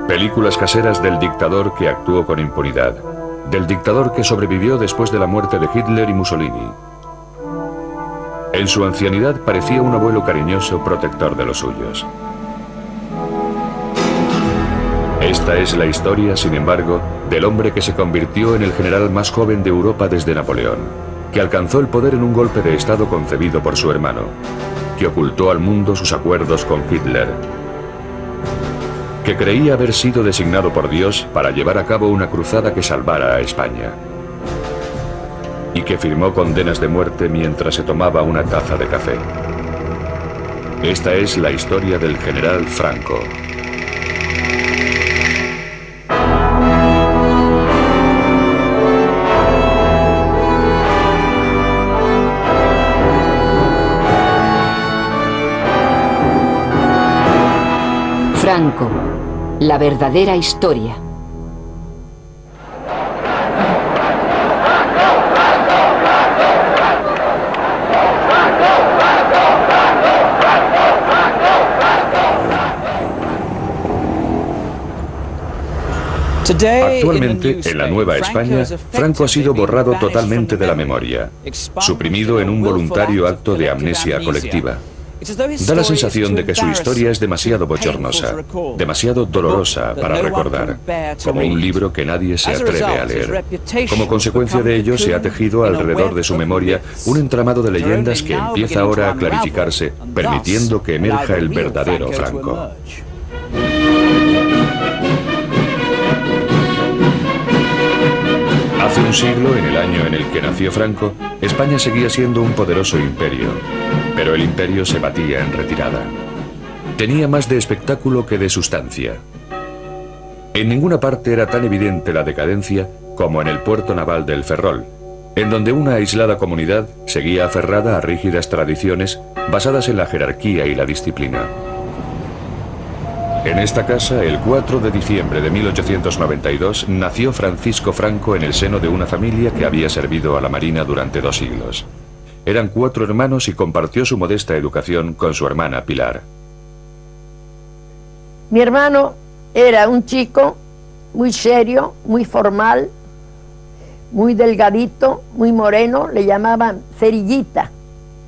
Películas caseras del dictador que actuó con impunidad, del dictador que sobrevivió después de la muerte de Hitler y Mussolini. En su ancianidad parecía un abuelo cariñoso, protector de los suyos. Esta es la historia, sin embargo, del hombre que se convirtió en el general más joven de Europa desde Napoleón, que alcanzó el poder en un golpe de estado concebido por su hermano, que ocultó al mundo sus acuerdos con Hitler, que creía haber sido designado por Dios para llevar a cabo una cruzada que salvara a España, y que firmó condenas de muerte mientras se tomaba una taza de café. Esta es la historia del general Franco. Franco, la verdadera historia. Actualmente, en la Nueva España, Franco ha sido borrado totalmente de la memoria, suprimido en un voluntario acto de amnesia colectiva. Da la sensación de que su historia es demasiado bochornosa, demasiado dolorosa para recordar, como un libro que nadie se atreve a leer. Como consecuencia de ello, se ha tejido alrededor de su memoria un entramado de leyendas que empieza ahora a clarificarse, permitiendo que emerja el verdadero Franco. Hace un siglo, en el año en el que nació Franco, España seguía siendo un poderoso imperio, pero el imperio se batía en retirada. Tenía más de espectáculo que de sustancia. En ninguna parte era tan evidente la decadencia como en el puerto naval del Ferrol, en donde una aislada comunidad seguía aferrada a rígidas tradiciones basadas en la jerarquía y la disciplina. En esta casa, el 4 de diciembre de 1892, nació Francisco Franco en el seno de una familia que había servido a la Marina durante 2 siglos. Eran 4 hermanos y compartió su modesta educación con su hermana Pilar. Mi hermano era un chico muy serio, muy formal, muy delgadito, muy moreno, le llamaban cerillita,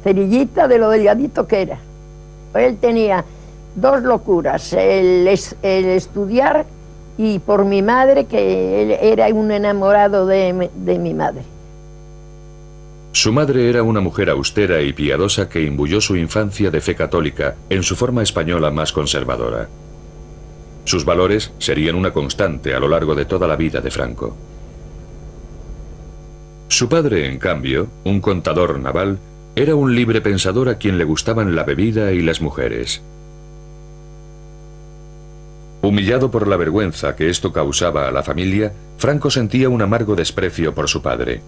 cerillita de lo delgadito que era. Él tenía 2 locuras, el estudiar y por mi madre, que él era un enamorado de mi madre. Su madre era una mujer austera y piadosa que imbuyó su infancia de fe católica en su forma española más conservadora. Sus valores serían una constante a lo largo de toda la vida de Franco. Su padre, en cambio, un contador naval, era un libre pensador a quien le gustaban la bebida y las mujeres. Humillado por la vergüenza que esto causaba a la familia, Franco sentía un amargo desprecio por su padre,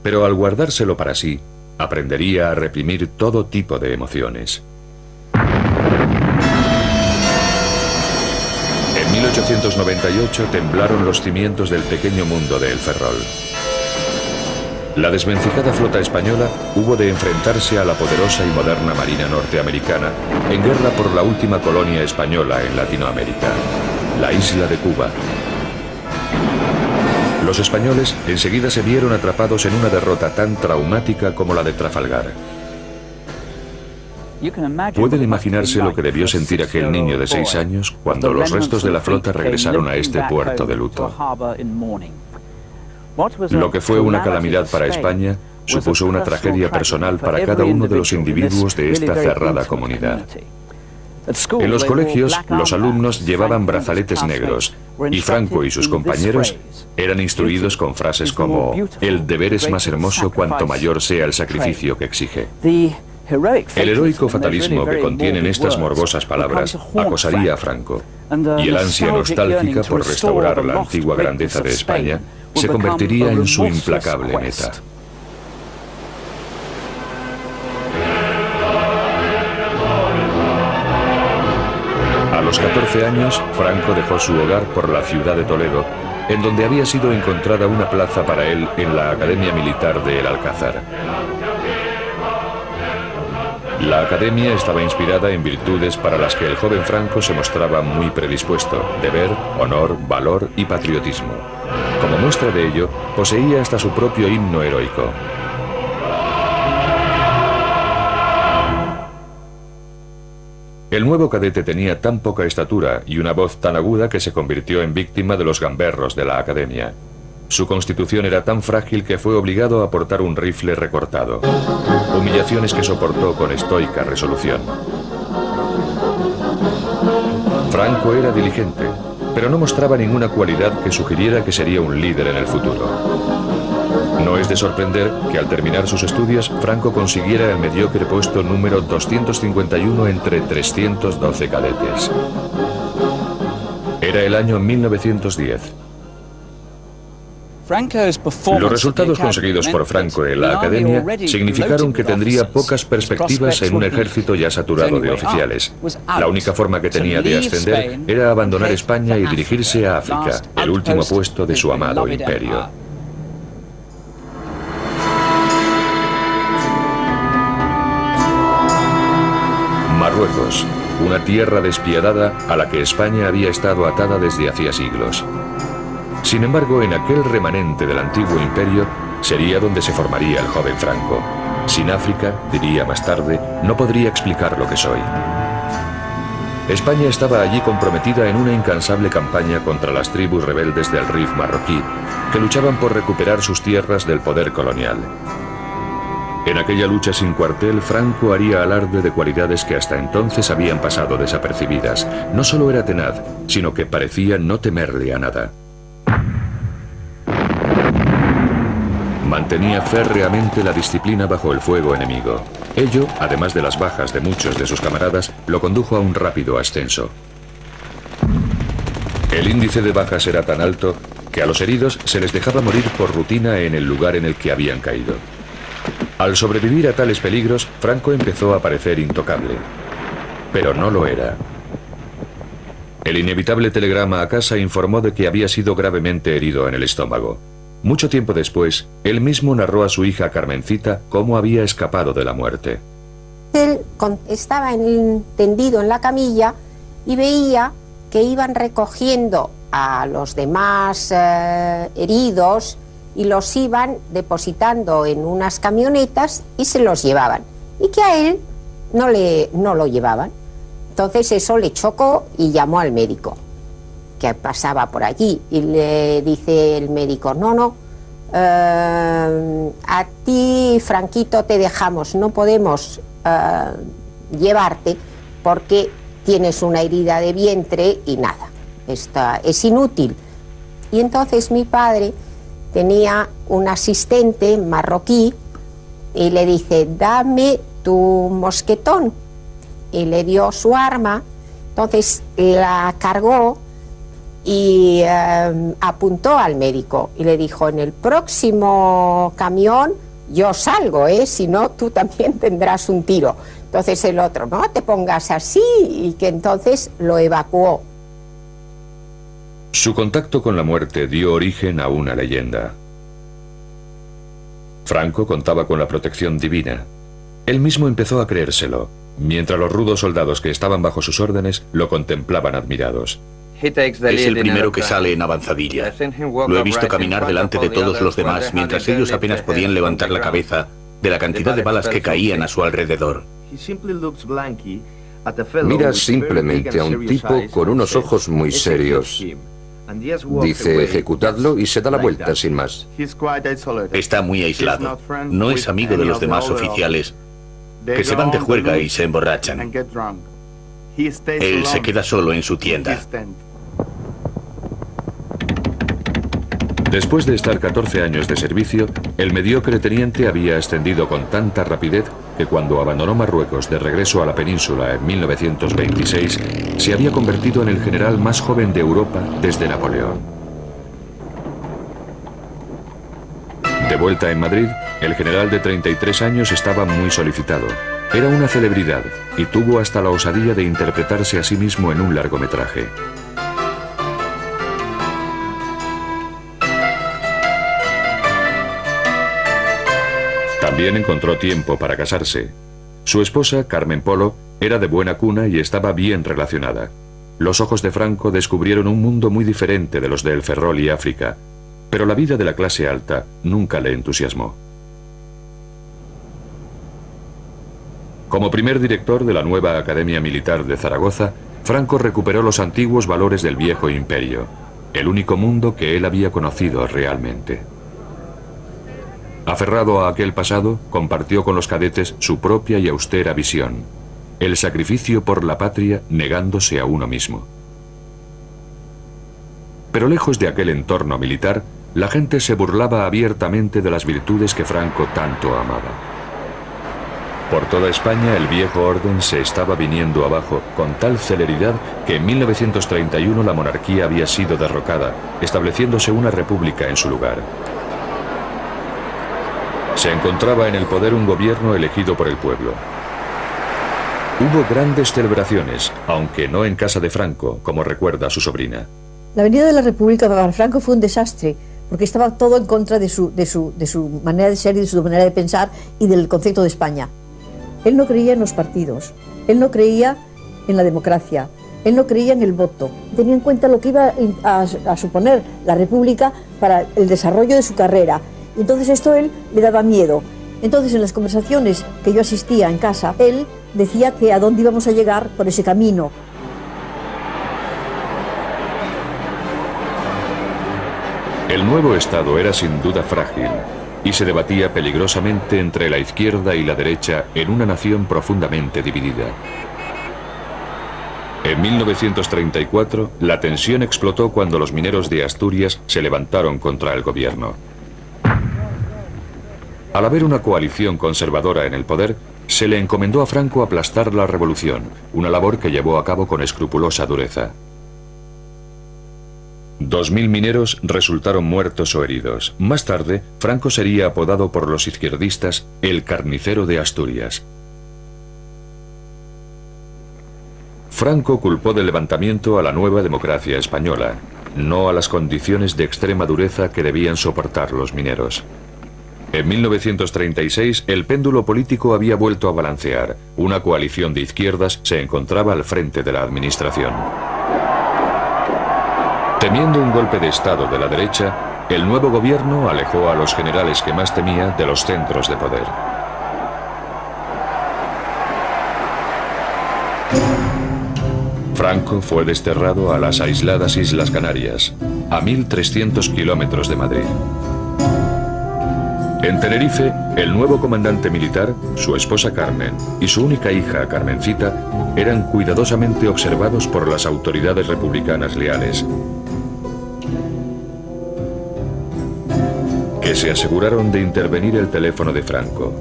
pero al guardárselo para sí, aprendería a reprimir todo tipo de emociones. En 1898 temblaron los cimientos del pequeño mundo de El Ferrol. La desvencijada flota española hubo de enfrentarse a la poderosa y moderna marina norteamericana en guerra por la última colonia española en Latinoamérica, la isla de Cuba. Los españoles enseguida se vieron atrapados en una derrota tan traumática como la de Trafalgar. Pueden imaginarse lo que debió sentir aquel niño de 6 años cuando los restos de la flota regresaron a este puerto de luto. Lo que fue una calamidad para España supuso una tragedia personal para cada uno de los individuos de esta cerrada comunidad. En los colegios, los alumnos llevaban brazaletes negros y Franco y sus compañeros eran instruidos con frases como «El deber es más hermoso cuanto mayor sea el sacrificio que exige». El heroico fatalismo que contienen estas morbosas palabras acosaría a Franco, y el ansia nostálgica por restaurar la antigua grandeza de España se convertiría en su implacable meta. A los 14 años, Franco dejó su hogar por la ciudad de Toledo, en donde había sido encontrada una plaza para él en la Academia Militar de El Alcázar. La academia estaba inspirada en virtudes para las que el joven Franco se mostraba muy predispuesto: deber, honor, valor y patriotismo. Como muestra de ello, poseía hasta su propio himno heroico. El nuevo cadete tenía tan poca estatura y una voz tan aguda que se convirtió en víctima de los gamberros de la academia. Su constitución era tan frágil que fue obligado a portar un rifle recortado. Humillaciones que soportó con estoica resolución. Franco era diligente, pero no mostraba ninguna cualidad que sugiriera que sería un líder en el futuro. No es de sorprender que al terminar sus estudios, Franco consiguiera el mediocre puesto número 251 entre 312 cadetes. Era el año 1910. Los resultados conseguidos por Franco en la academia significaron que tendría pocas perspectivas en un ejército ya saturado de oficiales. La única forma que tenía de ascender era abandonar España y dirigirse a África, el último puesto de su amado imperio. Marruecos, una tierra despiadada a la que España había estado atada desde hacía siglos. Sin embargo, en aquel remanente del antiguo imperio sería donde se formaría el joven Franco. Sin África, diría más tarde, no podría explicar lo que soy. España estaba allí comprometida en una incansable campaña contra las tribus rebeldes del Rif marroquí, que luchaban por recuperar sus tierras del poder colonial. En aquella lucha sin cuartel, Franco haría alarde de cualidades que hasta entonces habían pasado desapercibidas. No solo era tenaz, sino que parecía no temerle a nada. Mantenía férreamente la disciplina bajo el fuego enemigo. Ello, además de las bajas de muchos de sus camaradas, lo condujo a un rápido ascenso. El índice de bajas era tan alto que a los heridos se les dejaba morir por rutina en el lugar en el que habían caído. Al sobrevivir a tales peligros, Franco empezó a parecer intocable. Pero no lo era. El inevitable telegrama a casa informó de que había sido gravemente herido en el estómago. Mucho tiempo después, él mismo narró a su hija Carmencita cómo había escapado de la muerte. Él estaba tendido en la camilla y veía que iban recogiendo a los demás heridos y los iban depositando en unas camionetas y se los llevaban. Y que a él no lo llevaban. Entonces eso le chocó y llamó al médico que pasaba por allí y le dice el médico: no, a ti, Franquito, te dejamos, no podemos llevarte porque tienes una herida de vientre y nada, es inútil. Y entonces mi padre tenía un asistente marroquí y le dice: dame tu mosquetón. Y le dio su arma, entonces la cargó y apuntó al médico y le dijo: en el próximo camión yo salgo, si no tú también tendrás un tiro. Entonces el otro: no te pongas así, y que entonces lo evacuó. Su contacto con la muerte dio origen a una leyenda. Franco contaba con la protección divina. Él mismo empezó a creérselo, mientras los rudos soldados que estaban bajo sus órdenes lo contemplaban admirados. Es el primero que sale en avanzadilla. Lo he visto caminar delante de todos los demás mientras ellos apenas podían levantar la cabeza de la cantidad de balas que caían a su alrededor. Mira simplemente a un tipo con unos ojos muy serios. Dice: ejecutadlo, y se da la vuelta sin más. Está muy aislado. No es amigo de los demás oficiales, que se van de juerga y se emborrachan. Él se queda solo en su tienda. Después de estar 14 años de servicio, el mediocre teniente había ascendido con tanta rapidez que cuando abandonó Marruecos de regreso a la península en 1926, se había convertido en el general más joven de Europa desde Napoleón. De vuelta en Madrid, el general de 33 años estaba muy solicitado. Era una celebridad y tuvo hasta la osadía de interpretarse a sí mismo en un largometraje. También encontró tiempo para casarse. Su esposa, Carmen Polo, era de buena cuna y estaba bien relacionada. Los ojos de Franco descubrieron un mundo muy diferente de los de El Ferrol y África, pero la vida de la clase alta nunca le entusiasmó. Como primer director de la nueva Academia Militar de Zaragoza, Franco recuperó los antiguos valores del viejo imperio, el único mundo que él había conocido realmente. Aferrado a aquel pasado, compartió con los cadetes su propia y austera visión: el sacrificio por la patria negándose a uno mismo. Pero lejos de aquel entorno militar, la gente se burlaba abiertamente de las virtudes que Franco tanto amaba. Por toda España el viejo orden se estaba viniendo abajo con tal celeridad que en 1931 la monarquía había sido derrocada, estableciéndose una república en su lugar. Se encontraba en el poder un gobierno elegido por el pueblo. Hubo grandes celebraciones, aunque no en casa de Franco, como recuerda su sobrina. La venida de la República para Franco fue un desastre, porque estaba todo en contra de su manera de ser y de su manera de pensar y del concepto de España. Él no creía en los partidos, él no creía en la democracia, él no creía en el voto. Tenía en cuenta lo que iba a suponer la República para el desarrollo de su carrera. Y entonces esto a él le daba miedo. Entonces en las conversaciones que yo asistía en casa, él decía que a dónde íbamos a llegar por ese camino. El nuevo Estado era sin duda frágil y se debatía peligrosamente entre la izquierda y la derecha en una nación profundamente dividida. En 1934, la tensión explotó cuando los mineros de Asturias se levantaron contra el gobierno. Al haber una coalición conservadora en el poder, se le encomendó a Franco aplastar la revolución, una labor que llevó a cabo con escrupulosa dureza. 2000 mineros resultaron muertos o heridos. Más tarde, Franco sería apodado por los izquierdistas el carnicero de Asturias. Franco culpó del levantamiento a la nueva democracia española, no a las condiciones de extrema dureza que debían soportar los mineros. En 1936, el péndulo político había vuelto a balancear. Una coalición de izquierdas se encontraba al frente de la administración. Temiendo un golpe de Estado de la derecha, el nuevo gobierno alejó a los generales que más temía de los centros de poder. Franco fue desterrado a las aisladas Islas Canarias, a 1300 kilómetros de Madrid. En Tenerife, el nuevo comandante militar, su esposa Carmen y su única hija, Carmencita, eran cuidadosamente observados por las autoridades republicanas leales, que se aseguraron de intervenir el teléfono de Franco,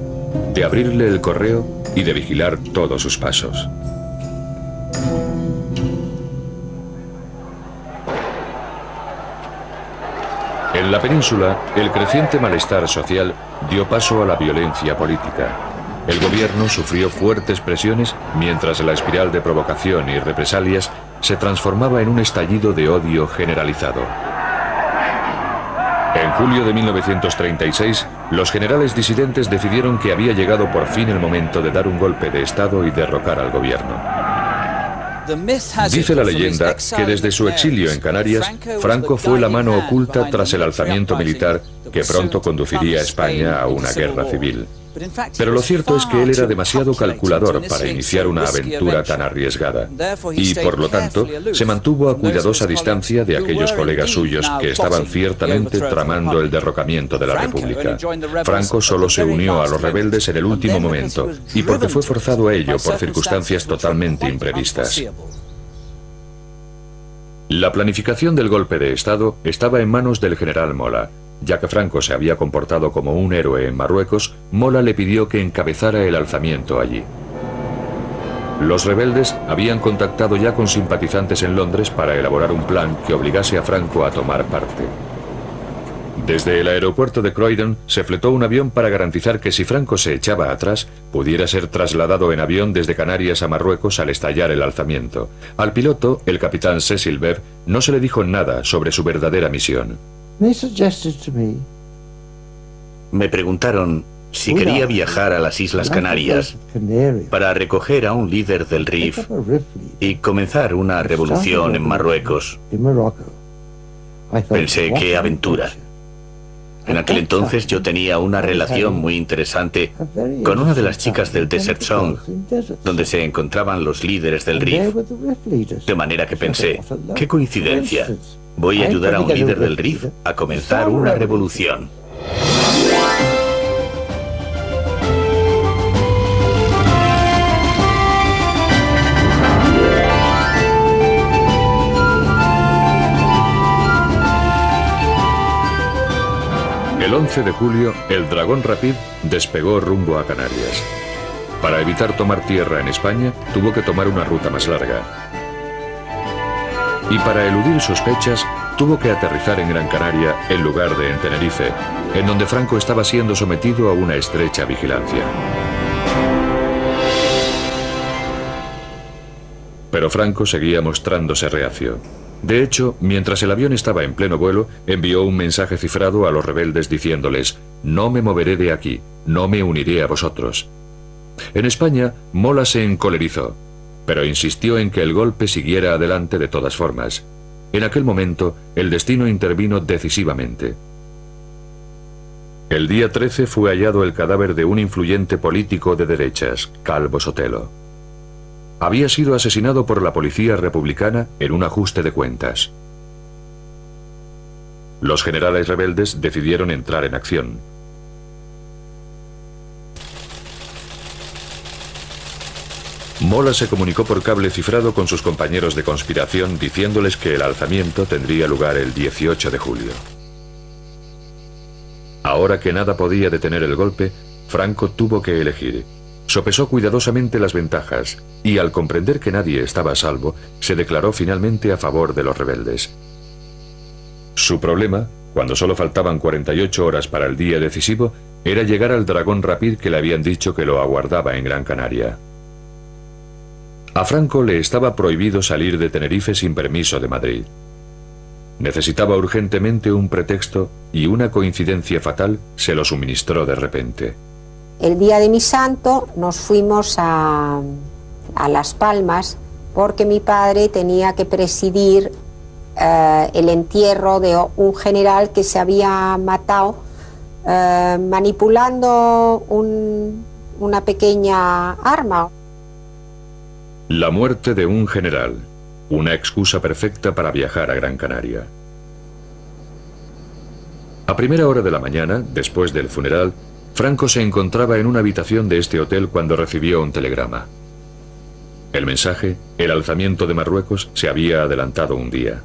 de abrirle el correo y de vigilar todos sus pasos. En la península, el creciente malestar social dio paso a la violencia política. El gobierno sufrió fuertes presiones mientras la espiral de provocación y represalias se transformaba en un estallido de odio generalizado. En julio de 1936, los generales disidentes decidieron que había llegado por fin el momento de dar un golpe de Estado y derrocar al gobierno. Dice la leyenda que desde su exilio en Canarias, Franco fue la mano oculta tras el alzamiento militar que pronto conduciría a España a una guerra civil. Pero lo cierto es que él era demasiado calculador para iniciar una aventura tan arriesgada y, por lo tanto, se mantuvo a cuidadosa distancia de aquellos colegas suyos que estaban ciertamente tramando el derrocamiento de la República. Franco solo se unió a los rebeldes en el último momento y porque fue forzado a ello por circunstancias totalmente imprevistas. La planificación del golpe de Estado estaba en manos del general Mola. Ya que Franco se había comportado como un héroe en Marruecos, Mola le pidió que encabezara el alzamiento allí. Los rebeldes habían contactado ya con simpatizantes en Londres para elaborar un plan que obligase a Franco a tomar parte. Desde el aeropuerto de Croydon se fletó un avión para garantizar que si Franco se echaba atrás, pudiera ser trasladado en avión desde Canarias a Marruecos al estallar el alzamiento. Al piloto, el capitán Cecil Bebb, no se le dijo nada sobre su verdadera misión. Me preguntaron si quería viajar a las Islas Canarias para recoger a un líder del RIF y comenzar una revolución en Marruecos. Pensé, qué aventura. En aquel entonces yo tenía una relación muy interesante con una de las chicas del Desert Song, donde se encontraban los líderes del RIF. De manera que pensé, qué coincidencia, voy a ayudar a un líder del RIF a comenzar una revolución. El 11 de julio, el Dragón Rapid despegó rumbo a Canarias. Para evitar tomar tierra en España, tuvo que tomar una ruta más larga. Y para eludir sospechas, tuvo que aterrizar en Gran Canaria en lugar de en Tenerife, en donde Franco estaba siendo sometido a una estrecha vigilancia. Pero Franco seguía mostrándose reacio. De hecho, mientras el avión estaba en pleno vuelo, envió un mensaje cifrado a los rebeldes diciéndoles: «No me moveré de aquí, no me uniré a vosotros». En España, Mola se encolerizó, pero insistió en que el golpe siguiera adelante de todas formas. En aquel momento, el destino intervino decisivamente. El día 13 fue hallado el cadáver de un influyente político de derechas, Calvo Sotelo. Había sido asesinado por la policía republicana en un ajuste de cuentas. Los generales rebeldes decidieron entrar en acción. Mola se comunicó por cable cifrado con sus compañeros de conspiración diciéndoles que el alzamiento tendría lugar el 18 de julio. Ahora que nada podía detener el golpe, Franco tuvo que elegir. Sopesó cuidadosamente las ventajas y, al comprender que nadie estaba a salvo, se declaró finalmente a favor de los rebeldes. Su problema, cuando solo faltaban 48 horas para el día decisivo, era llegar al Dragón Rapid que le habían dicho que lo aguardaba en Gran Canaria. A Franco le estaba prohibido salir de Tenerife sin permiso de Madrid. Necesitaba urgentemente un pretexto y una coincidencia fatal se lo suministró de repente. El día de mi santo nos fuimos a Las Palmas porque mi padre tenía que presidir el entierro de un general que se había matado manipulando una pequeña arma. La muerte de un general, una excusa perfecta para viajar a Gran Canaria. A primera hora de la mañana, después del funeral, Franco se encontraba en una habitación de este hotel cuando recibió un telegrama. El mensaje, el alzamiento de Marruecos, se había adelantado un día.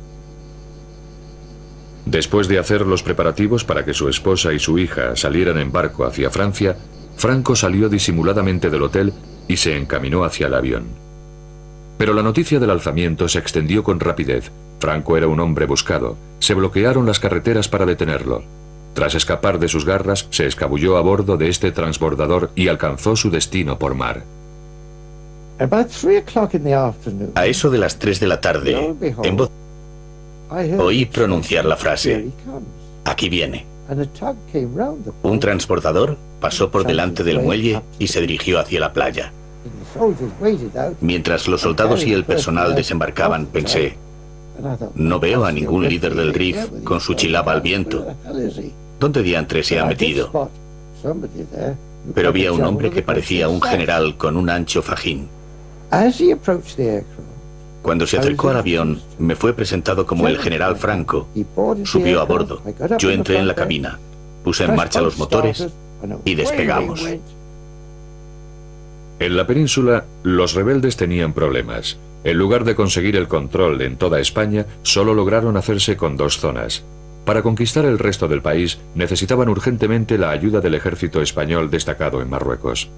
Después de hacer los preparativos para que su esposa y su hija salieran en barco hacia Francia, Franco salió disimuladamente del hotel y se encaminó hacia el avión. Pero la noticia del alzamiento se extendió con rapidez. Franco era un hombre buscado. Se bloquearon las carreteras para detenerlo. Tras escapar de sus garras, se escabulló a bordo de este transbordador y alcanzó su destino por mar. A eso de las 3 de la tarde, en voz oí pronunciar la frase: «Aquí viene». Un transbordador pasó por delante del muelle y se dirigió hacia la playa. Mientras los soldados y el personal desembarcaban, pensé: no veo a ningún líder del RIF con su chilaba al viento. ¿Dónde diantre se ha metido? Pero vi a un hombre que parecía un general con un ancho fajín. Cuando se acercó al avión, me fue presentado como el general Franco. Subió a bordo. Yo entré en la cabina, puse en marcha los motores y despegamos. En la península, los rebeldes tenían problemas. En lugar de conseguir el control en toda España, solo lograron hacerse con 2 zonas. Para conquistar el resto del país, necesitaban urgentemente la ayuda del ejército español destacado en Marruecos.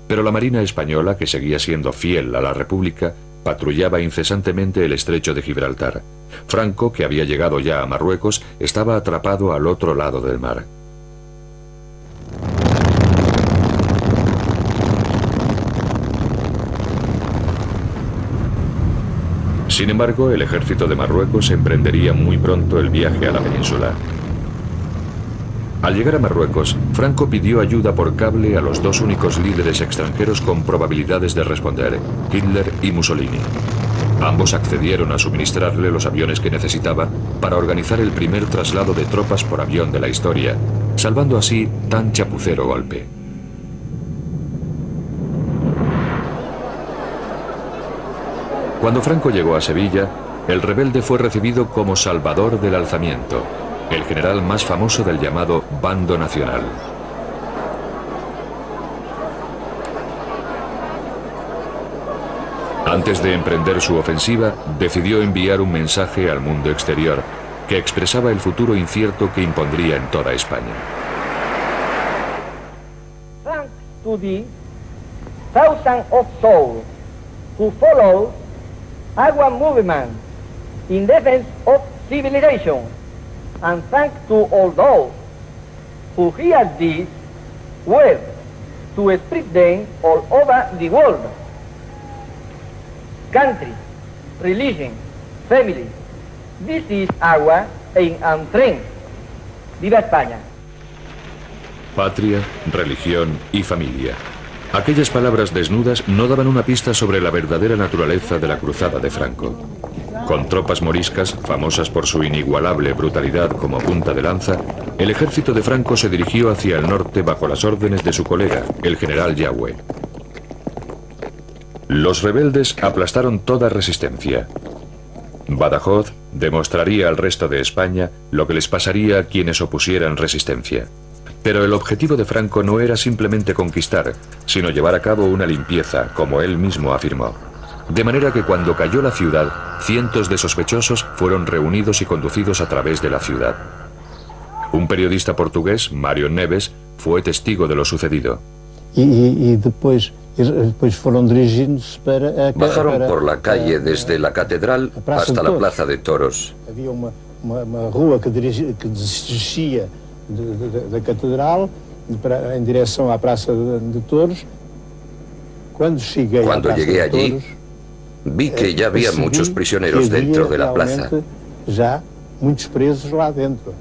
Pero la Marina española, que seguía siendo fiel a la República, patrullaba incesantemente el estrecho de Gibraltar. Franco, que había llegado ya a Marruecos, estaba atrapado al otro lado del mar. Sin embargo, el ejército de Marruecos emprendería muy pronto el viaje a la península. Al llegar a Marruecos, Franco pidió ayuda por cable a los dos únicos líderes extranjeros con probabilidades de responder, Hitler y Mussolini. Ambos accedieron a suministrarle los aviones que necesitaba para organizar el primer traslado de tropas por avión de la historia, salvando así tan chapucero golpe. Cuando Franco llegó a Sevilla, el rebelde fue recibido como salvador del alzamiento, el general más famoso del llamado Bando Nacional. Antes de emprender su ofensiva, decidió enviar un mensaje al mundo exterior que expresaba el futuro incierto que impondría en toda España. Thanks to the thousands of souls who follow our movement in defense of civilization, and thanks to all those who hear this word to spread them all over the world. Country, religion, family, this is our aim and strength. ¡Viva España! Patria, religión y familia. Aquellas palabras desnudas no daban una pista sobre la verdadera naturaleza de la cruzada de Franco. Con tropas moriscas, famosas por su inigualable brutalidad como punta de lanza, el ejército de Franco se dirigió hacia el norte bajo las órdenes de su colega, el general Yagüe. Los rebeldes aplastaron toda resistencia. Badajoz demostraría al resto de España lo que les pasaría a quienes opusieran resistencia. Pero el objetivo de Franco no era simplemente conquistar, sino llevar a cabo una limpieza, como él mismo afirmó. De manera que cuando cayó la ciudad, cientos de sospechosos fueron reunidos y conducidos a través de la ciudad. Un periodista portugués, Mário Neves, fue testigo de lo sucedido. Bajaron por la calle desde la catedral hasta la plaza de toros. Había una rua que descia da catedral em direção à praça de toros. Cuando llegué allí, vi que ya había muchos prisioneros dentro de la plaza. Já muitos presos lá dentro.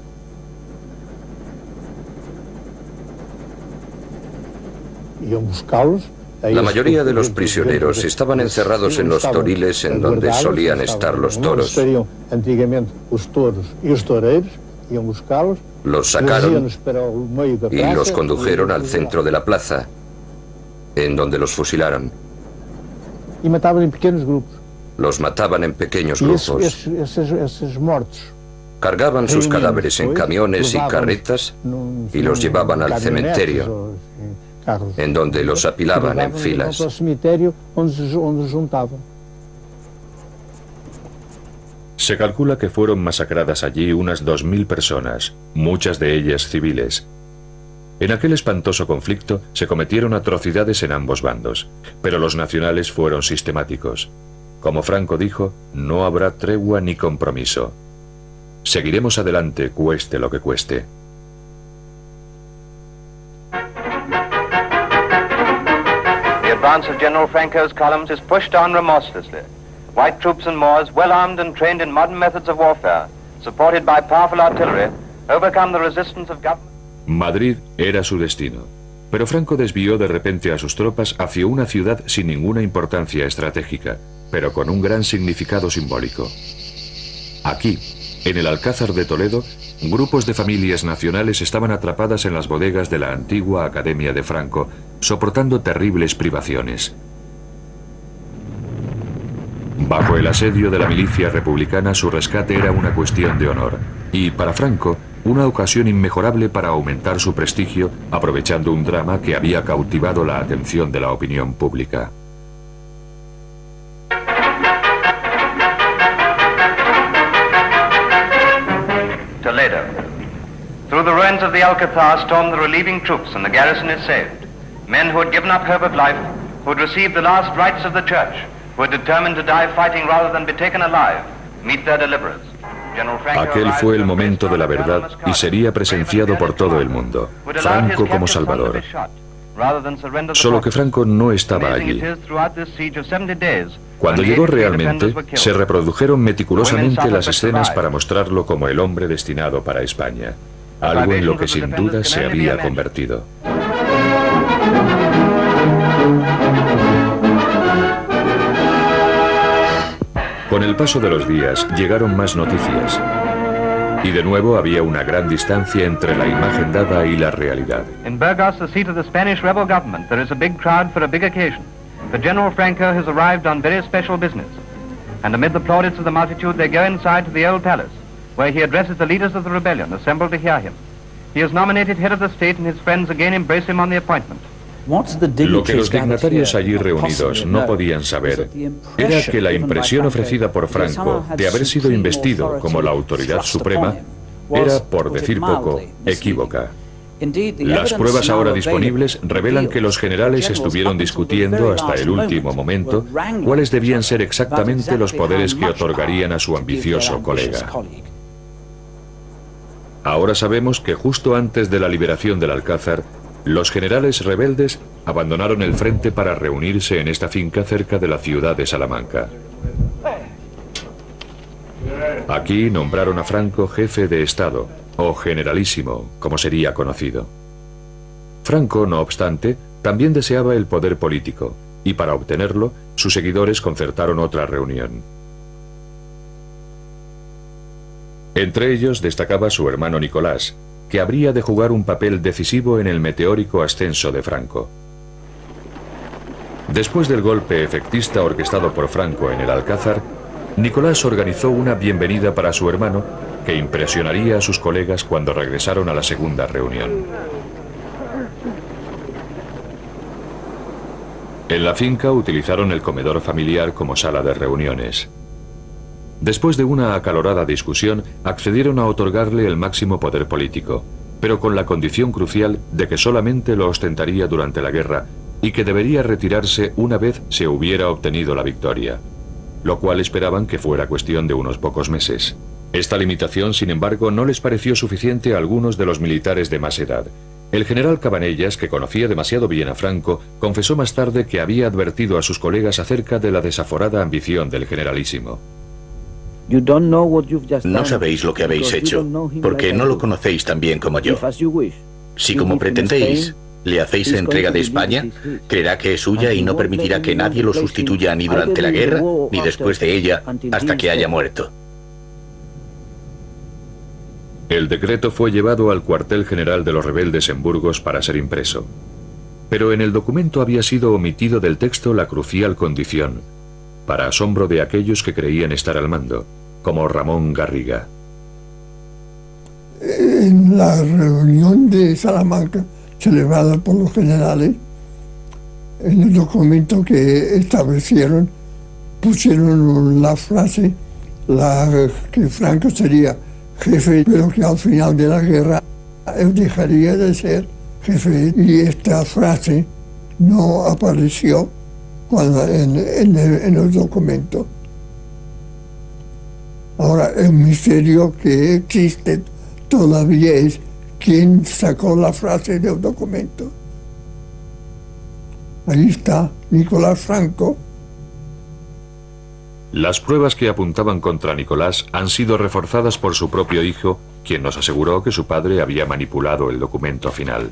Iam buscá-los. La mayoría de los prisioneros estaban encerrados en los toriles en donde solían estar los toros. Los sacaron y los condujeron al centro de la plaza, en donde los fusilaron. Los mataban en pequeños grupos. Cargaban sus cadáveres en camiones y carretas y los llevaban al cementerio, en donde los apilaban en filas. Se calcula que fueron masacradas allí unas 2000 personas, muchas de ellas civiles. En aquel espantoso conflicto se cometieron atrocidades en ambos bandos, pero los nacionales fueron sistemáticos. Como Franco dijo, no habrá tregua ni compromiso. Seguiremos adelante, cueste lo que cueste. The advance of General Franco's columns is pushed on remorselessly. White troops and Moors, well armed and trained in modern methods of warfare, supported by powerful artillery, overcome the resistance of government. Madrid era su destino, pero Franco desvió de repente a sus tropas hacia una ciudad sin ninguna importancia estratégica, pero con un gran significado simbólico. Aquí, en el Alcázar de Toledo, grupos de familias nacionales estaban atrapadas en las bodegas de la antigua Academia de Franco, soportando terribles privaciones. Bajo el asedio de la milicia republicana, su rescate era una cuestión de honor, y para Franco, una ocasión inmejorable para aumentar su prestigio, aprovechando un drama que había cautivado la atención de la opinión pública. Toledo. Through the ruins of the Alcazar stormed the relieving troops and the garrison is saved. Men who had given up hope of life, who had received the last rites of the church, who had determined to die fighting rather than be taken alive, meet their deliverers. Aquel fue el momento de la verdad y sería presenciado por todo el mundo. Franco como Salvador. Solo que Franco no estaba allí. Cuando llegó realmente, se reprodujeron meticulosamente las escenas para mostrarlo como el hombre destinado para España. algo en lo que sin duda se había convertido. Con el paso de los días llegaron más noticias. Y de nuevo había una gran distancia entre la imagen dada y la realidad. In Burgos, the seat of the Spanish rebel government, there is a big crowd for a big occasion. The General Franco has arrived on very special business. And amid the plaudits of the multitude, they go inside to the old palace, where he addresses the leaders of the rebellion assembled to hear him. He is nominated head of the state, and his friends again embrace him on the appointment. Lo que los dignatarios allí reunidos no podían saber era que la impresión ofrecida por Franco de haber sido investido como la autoridad suprema era, por decir poco, equívoca. Las pruebas ahora disponibles revelan que los generales estuvieron discutiendo hasta el último momento cuáles debían ser exactamente los poderes que otorgarían a su ambicioso colega. Ahora sabemos que justo antes de la liberación del Alcázar, los generales rebeldes abandonaron el frente para reunirse en esta finca cerca de la ciudad de Salamanca. Aquí nombraron a Franco jefe de Estado, o generalísimo, como sería conocido. Franco, no obstante, también deseaba el poder político, y para obtenerlo, sus seguidores concertaron otra reunión. Entre ellos destacaba su hermano Nicolás, que habría de jugar un papel decisivo en el meteórico ascenso de Franco. Después del golpe efectista orquestado por Franco en el Alcázar, Nicolás organizó una bienvenida para su hermano que impresionaría a sus colegas cuando regresaron a la segunda reunión. En la finca utilizaron el comedor familiar como sala de reuniones. Después de una acalorada discusión, accedieron a otorgarle el máximo poder político, pero con la condición crucial de que solamente lo ostentaría durante la guerra y que debería retirarse una vez se hubiera obtenido la victoria, lo cual esperaban que fuera cuestión de unos pocos meses. Esta limitación, sin embargo, no les pareció suficiente a algunos de los militares de más edad. El general Cabanellas, que conocía demasiado bien a Franco, confesó más tarde que había advertido a sus colegas acerca de la desaforada ambición del generalísimo. No sabéis lo que habéis hecho, porque no lo conocéis tan bien como yo. Si, como pretendéis, le hacéis entrega de España, creerá que es suya y no permitirá que nadie lo sustituya ni durante la guerra, ni después de ella, hasta que haya muerto. El decreto fue llevado al cuartel general de los rebeldes en Burgos para ser impreso. Pero en el documento había sido omitido del texto la crucial condición, para asombro de aquellos que creían estar al mando, como Ramón Garriga. En la reunión de Salamanca, celebrada por los generales, en el documento que establecieron, pusieron la frase que Franco sería jefe, pero que al final de la guerra él dejaría de ser jefe, y esta frase no apareció en el documento. Ahora, el misterio que existe todavía es quién sacó la frase del documento. Ahí está Nicolás Franco. Las pruebas que apuntaban contra Nicolás han sido reforzadas por su propio hijo, quien nos aseguró que su padre había manipulado el documento final.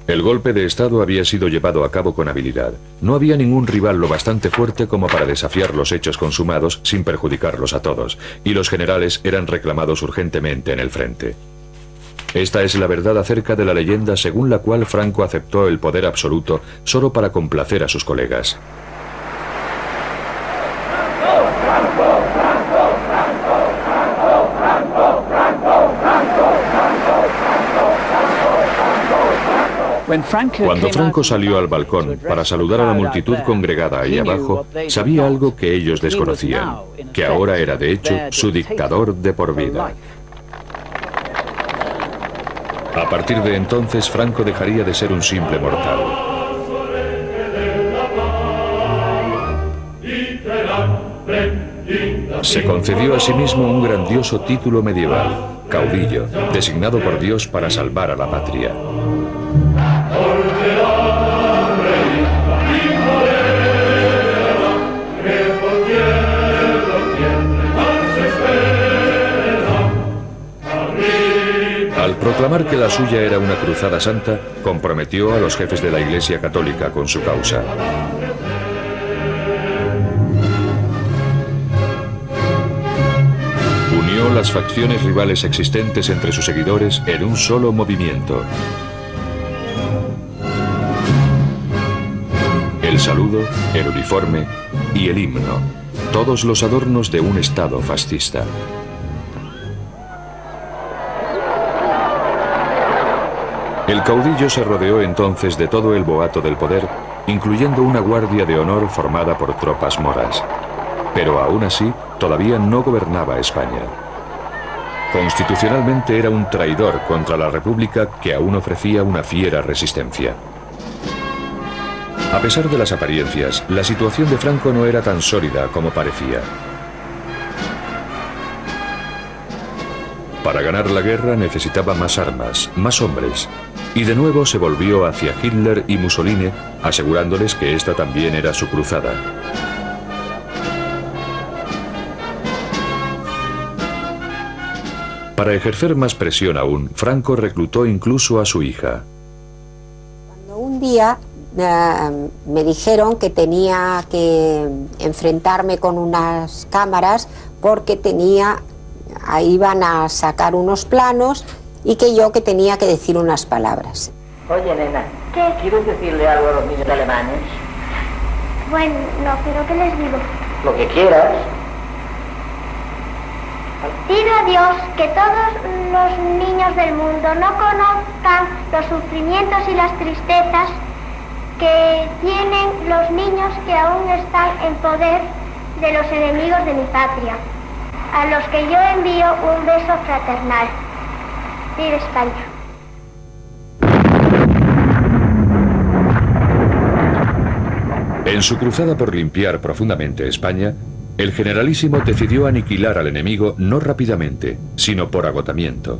El golpe de Estado había sido llevado a cabo con habilidad. No había ningún rival lo bastante fuerte como para desafiar los hechos consumados sin perjudicarlos a todos, y los generales eran reclamados urgentemente en el frente. Esta es la verdad acerca de la leyenda según la cual Franco aceptó el poder absoluto solo para complacer a sus colegas. Cuando Franco salió al balcón para saludar a la multitud congregada ahí abajo, sabía algo que ellos desconocían, que ahora era de hecho su dictador de por vida. A partir de entonces, Franco dejaría de ser un simple mortal. Se concedió a sí mismo un grandioso título medieval, caudillo, designado por Dios para salvar a la patria. proclamar que la suya era una cruzada santa, comprometió a los jefes de la Iglesia Católica con su causa. Unió las facciones rivales existentes entre sus seguidores en un solo movimiento. El saludo, el uniforme y el himno, todos los adornos de un Estado fascista. El caudillo se rodeó entonces de todo el boato del poder, incluyendo una guardia de honor formada por tropas moras. Pero aún así, todavía no gobernaba España. Constitucionalmente era un traidor contra la República que aún ofrecía una fiera resistencia. A pesar de las apariencias, la situación de Franco no era tan sólida como parecía. Para ganar la guerra necesitaba más armas, más hombres, y de nuevo se volvió hacia Hitler y Mussolini, asegurándoles que esta también era su cruzada. Para ejercer más presión aún, Franco reclutó incluso a su hija. Cuando un día me dijeron que tenía que enfrentarme con unas cámaras porque iban a sacar unos planos y que tenía que decir unas palabras. Oye, nena, ¿qué? ¿Quieres decirle algo a los niños alemanes? Bueno, no, pero ¿qué les digo? Lo que quieras. Pido a Dios que todos los niños del mundo no conozcan los sufrimientos y las tristezas que tienen los niños que aún están en poder de los enemigos de mi patria, a los que yo envío un beso fraternal. ¡Viva España! En su cruzada por limpiar profundamente España, el generalísimo decidió aniquilar al enemigo no rápidamente, sino por agotamiento.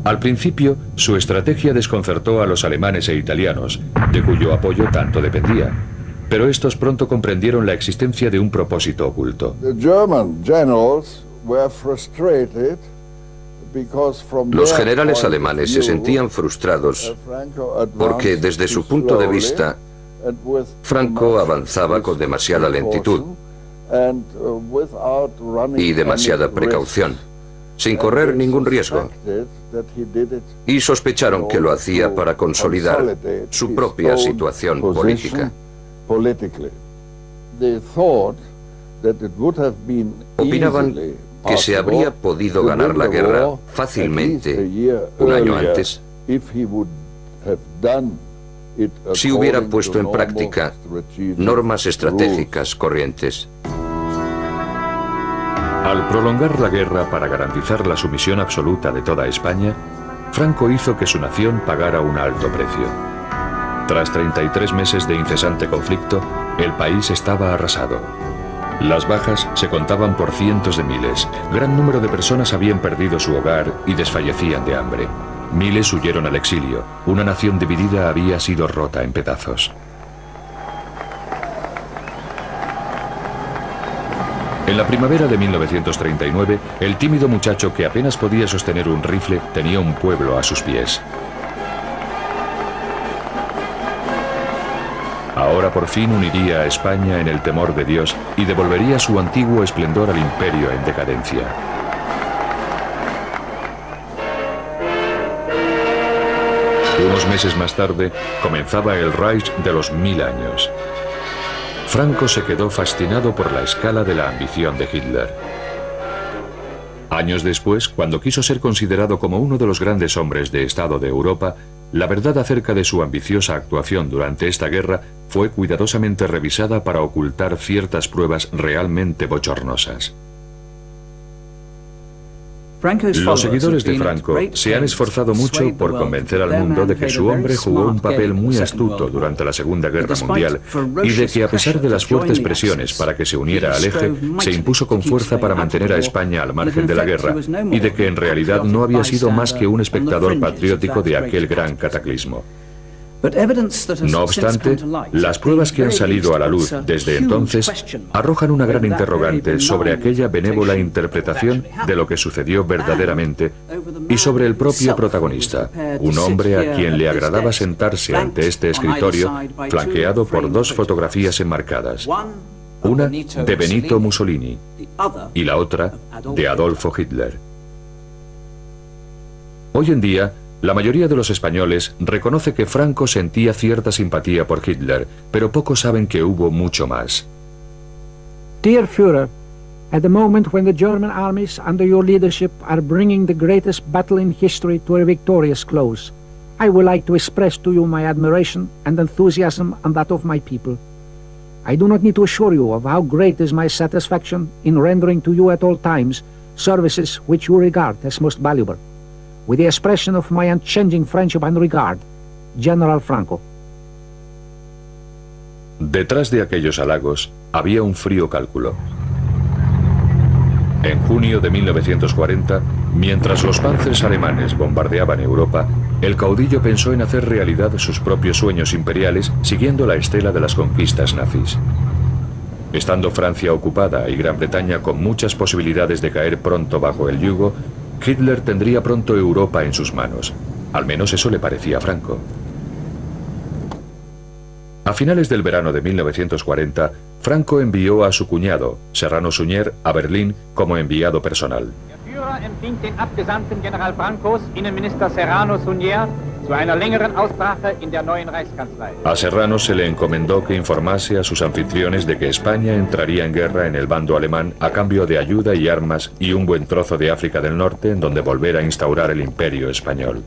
Al principio, su estrategia desconcertó a los alemanes e italianos, de cuyo apoyo tanto dependía. Pero estos pronto comprendieron la existencia de un propósito oculto. Los generales alemanes se sentían frustrados porque, desde su punto de vista, Franco avanzaba con demasiada lentitud y demasiada precaución, sin correr ningún riesgo, y sospecharon que lo hacía para consolidar su propia situación política. Opinaban que se habría podido ganar la guerra fácilmente un año antes si hubiera puesto en práctica normas estratégicas corrientes. Al prolongar la guerra para garantizar la sumisión absoluta de toda España, Franco hizo que su nación pagara un alto precio. Tras 33 meses de incesante conflicto, el país estaba arrasado. Las bajas se contaban por cientos de miles. Gran número de personas habían perdido su hogar y desfallecían de hambre. Miles huyeron al exilio. Una nación dividida había sido rota en pedazos. En la primavera de 1939, el tímido muchacho que apenas podía sostener un rifle tenía un pueblo a sus pies. Ahora por fin uniría a España en el temor de Dios y devolvería su antiguo esplendor al imperio en decadencia. Unos meses más tarde, comenzaba el Reich de los 1000 años. Franco se quedó fascinado por la escala de la ambición de Hitler. Años después, cuando quiso ser considerado como uno de los grandes hombres de Estado de Europa, la verdad acerca de su ambiciosa actuación durante esta guerra fue cuidadosamente revisada para ocultar ciertas pruebas realmente bochornosas. Los seguidores de Franco se han esforzado mucho por convencer al mundo de que su hombre jugó un papel muy astuto durante la Segunda Guerra Mundial y de que, a pesar de las fuertes presiones para que se uniera al eje, se impuso con fuerza para mantener a España al margen de la guerra y de que en realidad no había sido más que un espectador patriótico de aquel gran cataclismo. No obstante, las pruebas que han salido a la luz desde entonces arrojan una gran interrogante sobre aquella benévola interpretación de lo que sucedió verdaderamente y sobre el propio protagonista, un hombre a quien le agradaba sentarse ante este escritorio flanqueado por dos fotografías enmarcadas, una de Benito Mussolini y la otra de Adolfo Hitler. Hoy en día, la mayoría de los españoles reconoce que Franco sentía cierta simpatía por Hitler, pero pocos saben que hubo mucho más. Dear Führer, at the moment when the German armies under your leadership are bringing the greatest battle in history to a victorious close, I would like to express to you my admiration and enthusiasm and that of my people. I do not need to assure you of how great is my satisfaction in rendering to you at all times services which you regard as most valuable. With the expression of my unchanging friendship and regard, General Franco. Detrás de aquellos halagos había un frío cálculo. En junio de 1940, mientras los panzers alemanes bombardeaban Europa, el caudillo pensó en hacer realidad sus propios sueños imperiales siguiendo la estela de las conquistas nazis. Estando Francia ocupada y Gran Bretaña con muchas posibilidades de caer pronto bajo el yugo, Hitler tendría pronto Europa en sus manos. Al menos eso le parecía a Franco. A finales del verano de 1940, Franco envió a su cuñado, Serrano Suñer, a Berlín como enviado personal. Der Führer empfing den Abgesandten General Francos, Innenminister Serrano Suñer, zu einer längeren Aussprache in der neuen Reichskanzlei. A Serrano se le encomendó que informase a sus anfitriones de que España entraría en guerra en el bando alemán a cambio de ayuda y armas y un buen trozo de África del Norte en donde volver a instaurar el imperio español.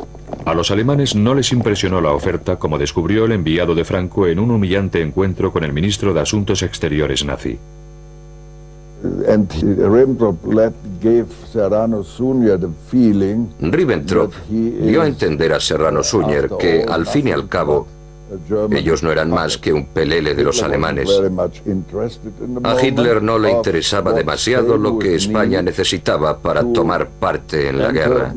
A los alemanes no les impresionó la oferta, como descubrió el enviado de Franco en un humillante encuentro con el ministro de Asuntos Exteriores nazi. Ribbentrop dio a entender a Serrano Suñer que, al fin y al cabo, ellos no eran más que un pelele de los alemanes. A Hitler no le interesaba demasiado lo que España necesitaba para tomar parte en la guerra.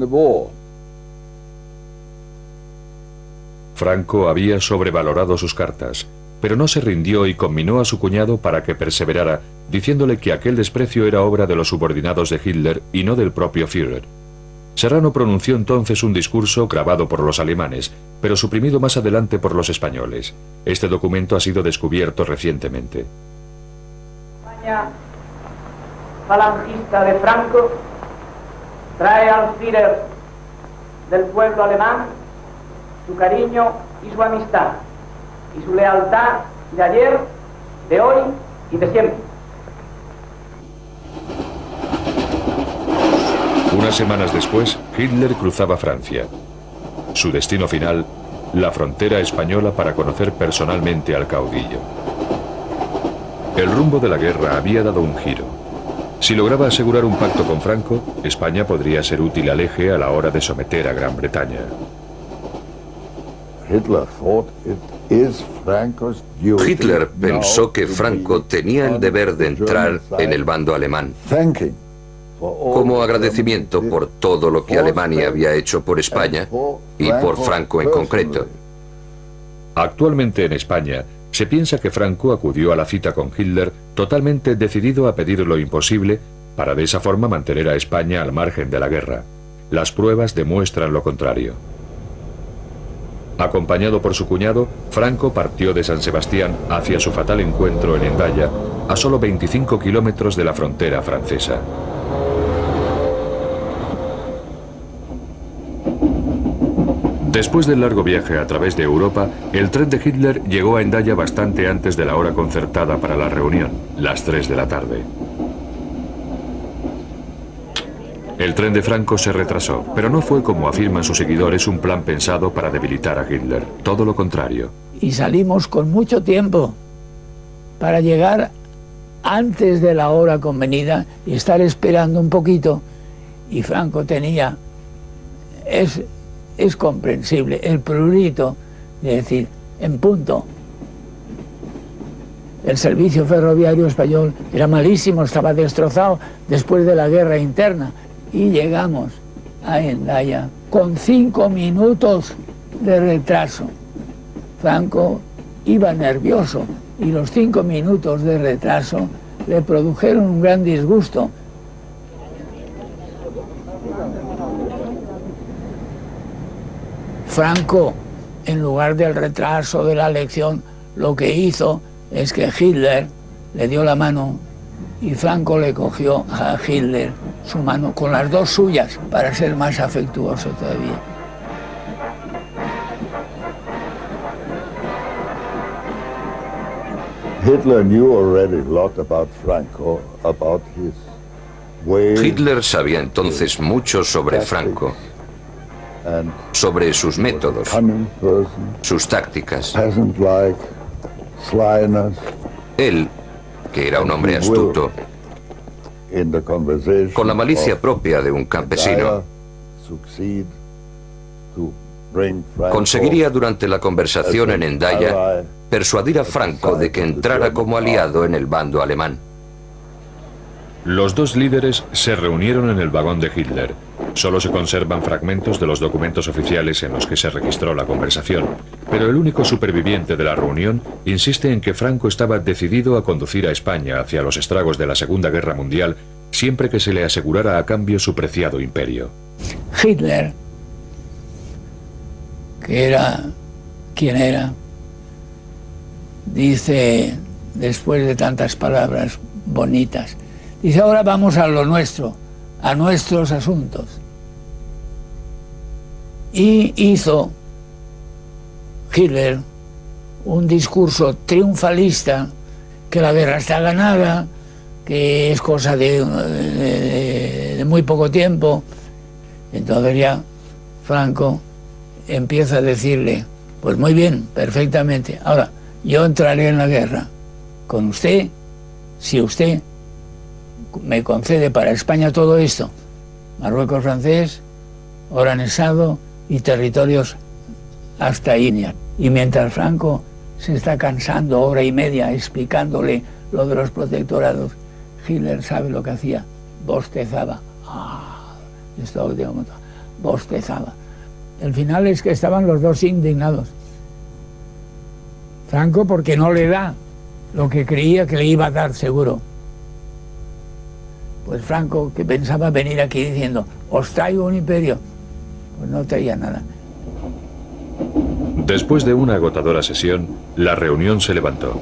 Franco había sobrevalorado sus cartas, pero no se rindió y conminó a su cuñado para que perseverara, diciéndole que aquel desprecio era obra de los subordinados de Hitler y no del propio Führer. Serrano pronunció entonces un discurso grabado por los alemanes, pero suprimido más adelante por los españoles. Este documento ha sido descubierto recientemente. España falangista de Franco trae al Führer del pueblo alemán su cariño y su amistad y su lealtad de ayer, de hoy y de siempre. Unas semanas después, Hitler cruzaba Francia. Su destino final, la frontera española para conocer personalmente al caudillo. El rumbo de la guerra había dado un giro. Si lograba asegurar un pacto con Franco, España podría ser útil al eje a la hora de someter a Gran Bretaña. Hitler pensó que Franco tenía el deber de entrar en el bando alemán, como agradecimiento por todo lo que Alemania había hecho por España y por Franco en concreto. Actualmente en España se piensa que Franco acudió a la cita con Hitler totalmente decidido a pedir lo imposible para de esa forma mantener a España al margen de la guerra. Las pruebas demuestran lo contrario. Acompañado por su cuñado, Franco partió de San Sebastián hacia su fatal encuentro en Hendaya, a solo 25 kilómetros de la frontera francesa. Después del largo viaje a través de Europa, el tren de Hitler llegó a Hendaya bastante antes de la hora concertada para la reunión, las 3 de la tarde. El tren de Franco se retrasó, pero no fue, como afirman sus seguidores, un plan pensado para debilitar a Hitler. Todo lo contrario. Y salimos con mucho tiempo para llegar antes de la hora convenida y estar esperando un poquito. Y Franco tenía, es comprensible, el prurito de decir, en punto. El servicio ferroviario español era malísimo, estaba destrozado después de la guerra interna. Y llegamos a Hendaya con 5 minutos de retraso. Franco iba nervioso y los 5 minutos de retraso le produjeron un gran disgusto. Franco, en lugar del retraso de la elección, lo que hizo es que Hitler le dio la mano y Franco le cogió a Hitler su mano con las dos suyas para ser más afectuoso todavía. Hitler sabía entonces mucho sobre Franco, sobre sus métodos, sus tácticas. Él, que era un hombre astuto, con la malicia propia de un campesino, conseguiría durante la conversación en Hendaya persuadir a Franco de que entrara como aliado en el bando alemán. Los dos líderes se reunieron en el vagón de Hitler. Solo se conservan fragmentos de los documentos oficiales en los que se registró la conversación, pero el único superviviente de la reunión insiste en que Franco estaba decidido a conducir a España hacia los estragos de la Segunda Guerra Mundial siempre que se le asegurara a cambio su preciado imperio. Hitler, que era quien era, dice, después de tantas palabras bonitas, dice: ahora vamos a lo nuestro, a nuestros asuntos. Y hizo Hitler un discurso triunfalista, que la guerra está ganada, que es cosa de muy poco tiempo. Entonces ya Franco empieza a decirle: pues muy bien, perfectamente, ahora yo entraré en la guerra con usted si usted me concede para España todo esto: Marruecos francés, Oranjado y territorios hasta Inia. Y mientras Franco se está cansando hora y media explicándole lo de los protectorados, Hitler sabe lo que hacía: bostezaba. Bostezaba. El final es que estaban los dos indignados. Franco porque no le da lo que creía que le iba a dar seguro. Pues Franco, que pensaba venir aquí diciendo: os traigo un imperio, pues no traía nada. Después de una agotadora sesión, la reunión se levantó.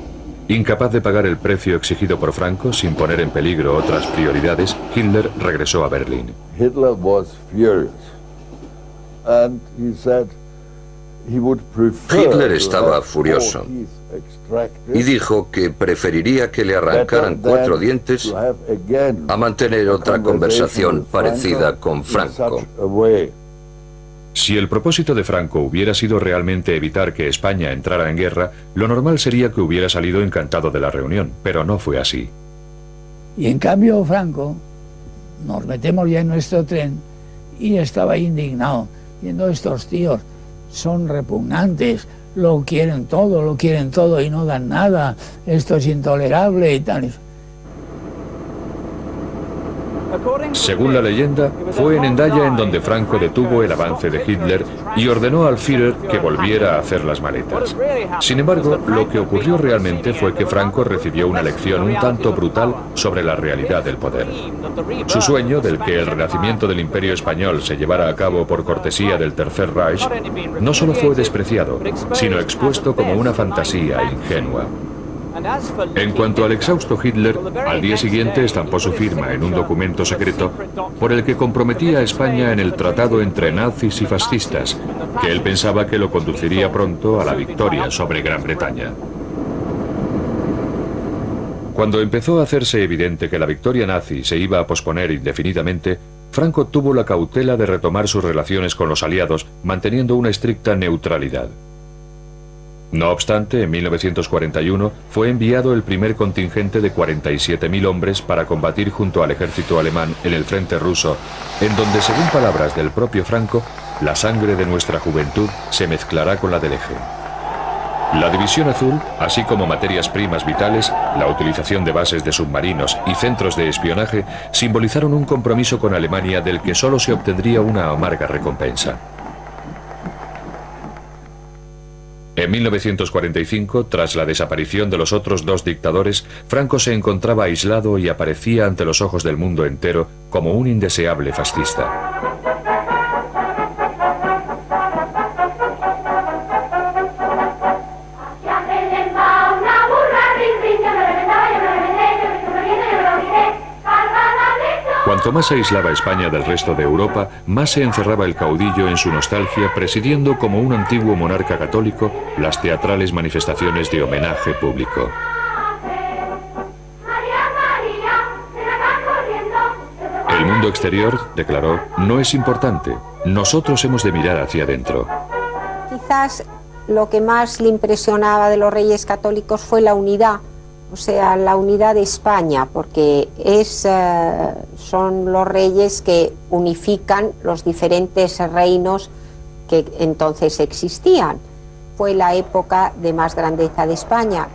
Incapaz de pagar el precio exigido por Franco sin poner en peligro otras prioridades, Hitler regresó a Berlín. Hitler was furious. And he said he would prefer Hitler estaba furioso y dijo que preferiría que le arrancaran 4 dientes a mantener otra conversación parecida con Franco. Si el propósito de Franco hubiera sido realmente evitar que España entrara en guerra, lo normal sería que hubiera salido encantado de la reunión, pero no fue así. Y en cambio Franco, nos metemos ya en nuestro tren y estaba indignado, viendo estos tíos, son repugnantes, lo quieren todo y no dan nada, esto es intolerable y tal. Según la leyenda, fue en Hendaya en donde Franco detuvo el avance de Hitler y ordenó al Führer que volviera a hacer las maletas. Sin embargo, lo que ocurrió realmente fue que Franco recibió una lección un tanto brutal sobre la realidad del poder. Su sueño, del que el renacimiento del Imperio Español se llevara a cabo por cortesía del Tercer Reich, no solo fue despreciado, sino expuesto como una fantasía ingenua. En cuanto al exhausto Hitler, al día siguiente estampó su firma en un documento secreto por el que comprometía a España en el tratado entre nazis y fascistas, que él pensaba que lo conduciría pronto a la victoria sobre Gran Bretaña. Cuando empezó a hacerse evidente que la victoria nazi se iba a posponer indefinidamente, Franco tuvo la cautela de retomar sus relaciones con los aliados, manteniendo una estricta neutralidad. No obstante, en 1941 fue enviado el primer contingente de 47.000 hombres para combatir junto al ejército alemán en el frente ruso, en donde, según palabras del propio Franco, la sangre de nuestra juventud se mezclará con la del eje. La División Azul, así como materias primas vitales, la utilización de bases de submarinos y centros de espionaje, simbolizaron un compromiso con Alemania del que solo se obtendría una amarga recompensa. En 1945, tras la desaparición de los otros dos dictadores, Franco se encontraba aislado y aparecía ante los ojos del mundo entero como un indeseable fascista. Cuanto más se aislaba España del resto de Europa, más se encerraba el caudillo en su nostalgia, presidiendo como un antiguo monarca católico las teatrales manifestaciones de homenaje público. El mundo exterior, declaró, no es importante. Nosotros hemos de mirar hacia adentro. Quizás lo que más le impresionaba de los reyes católicos fue la unidad. O sea, la unidad de España, porque son los reyes que unifican los diferentes reinos que entonces existían. Fue la época de más grandeza de España.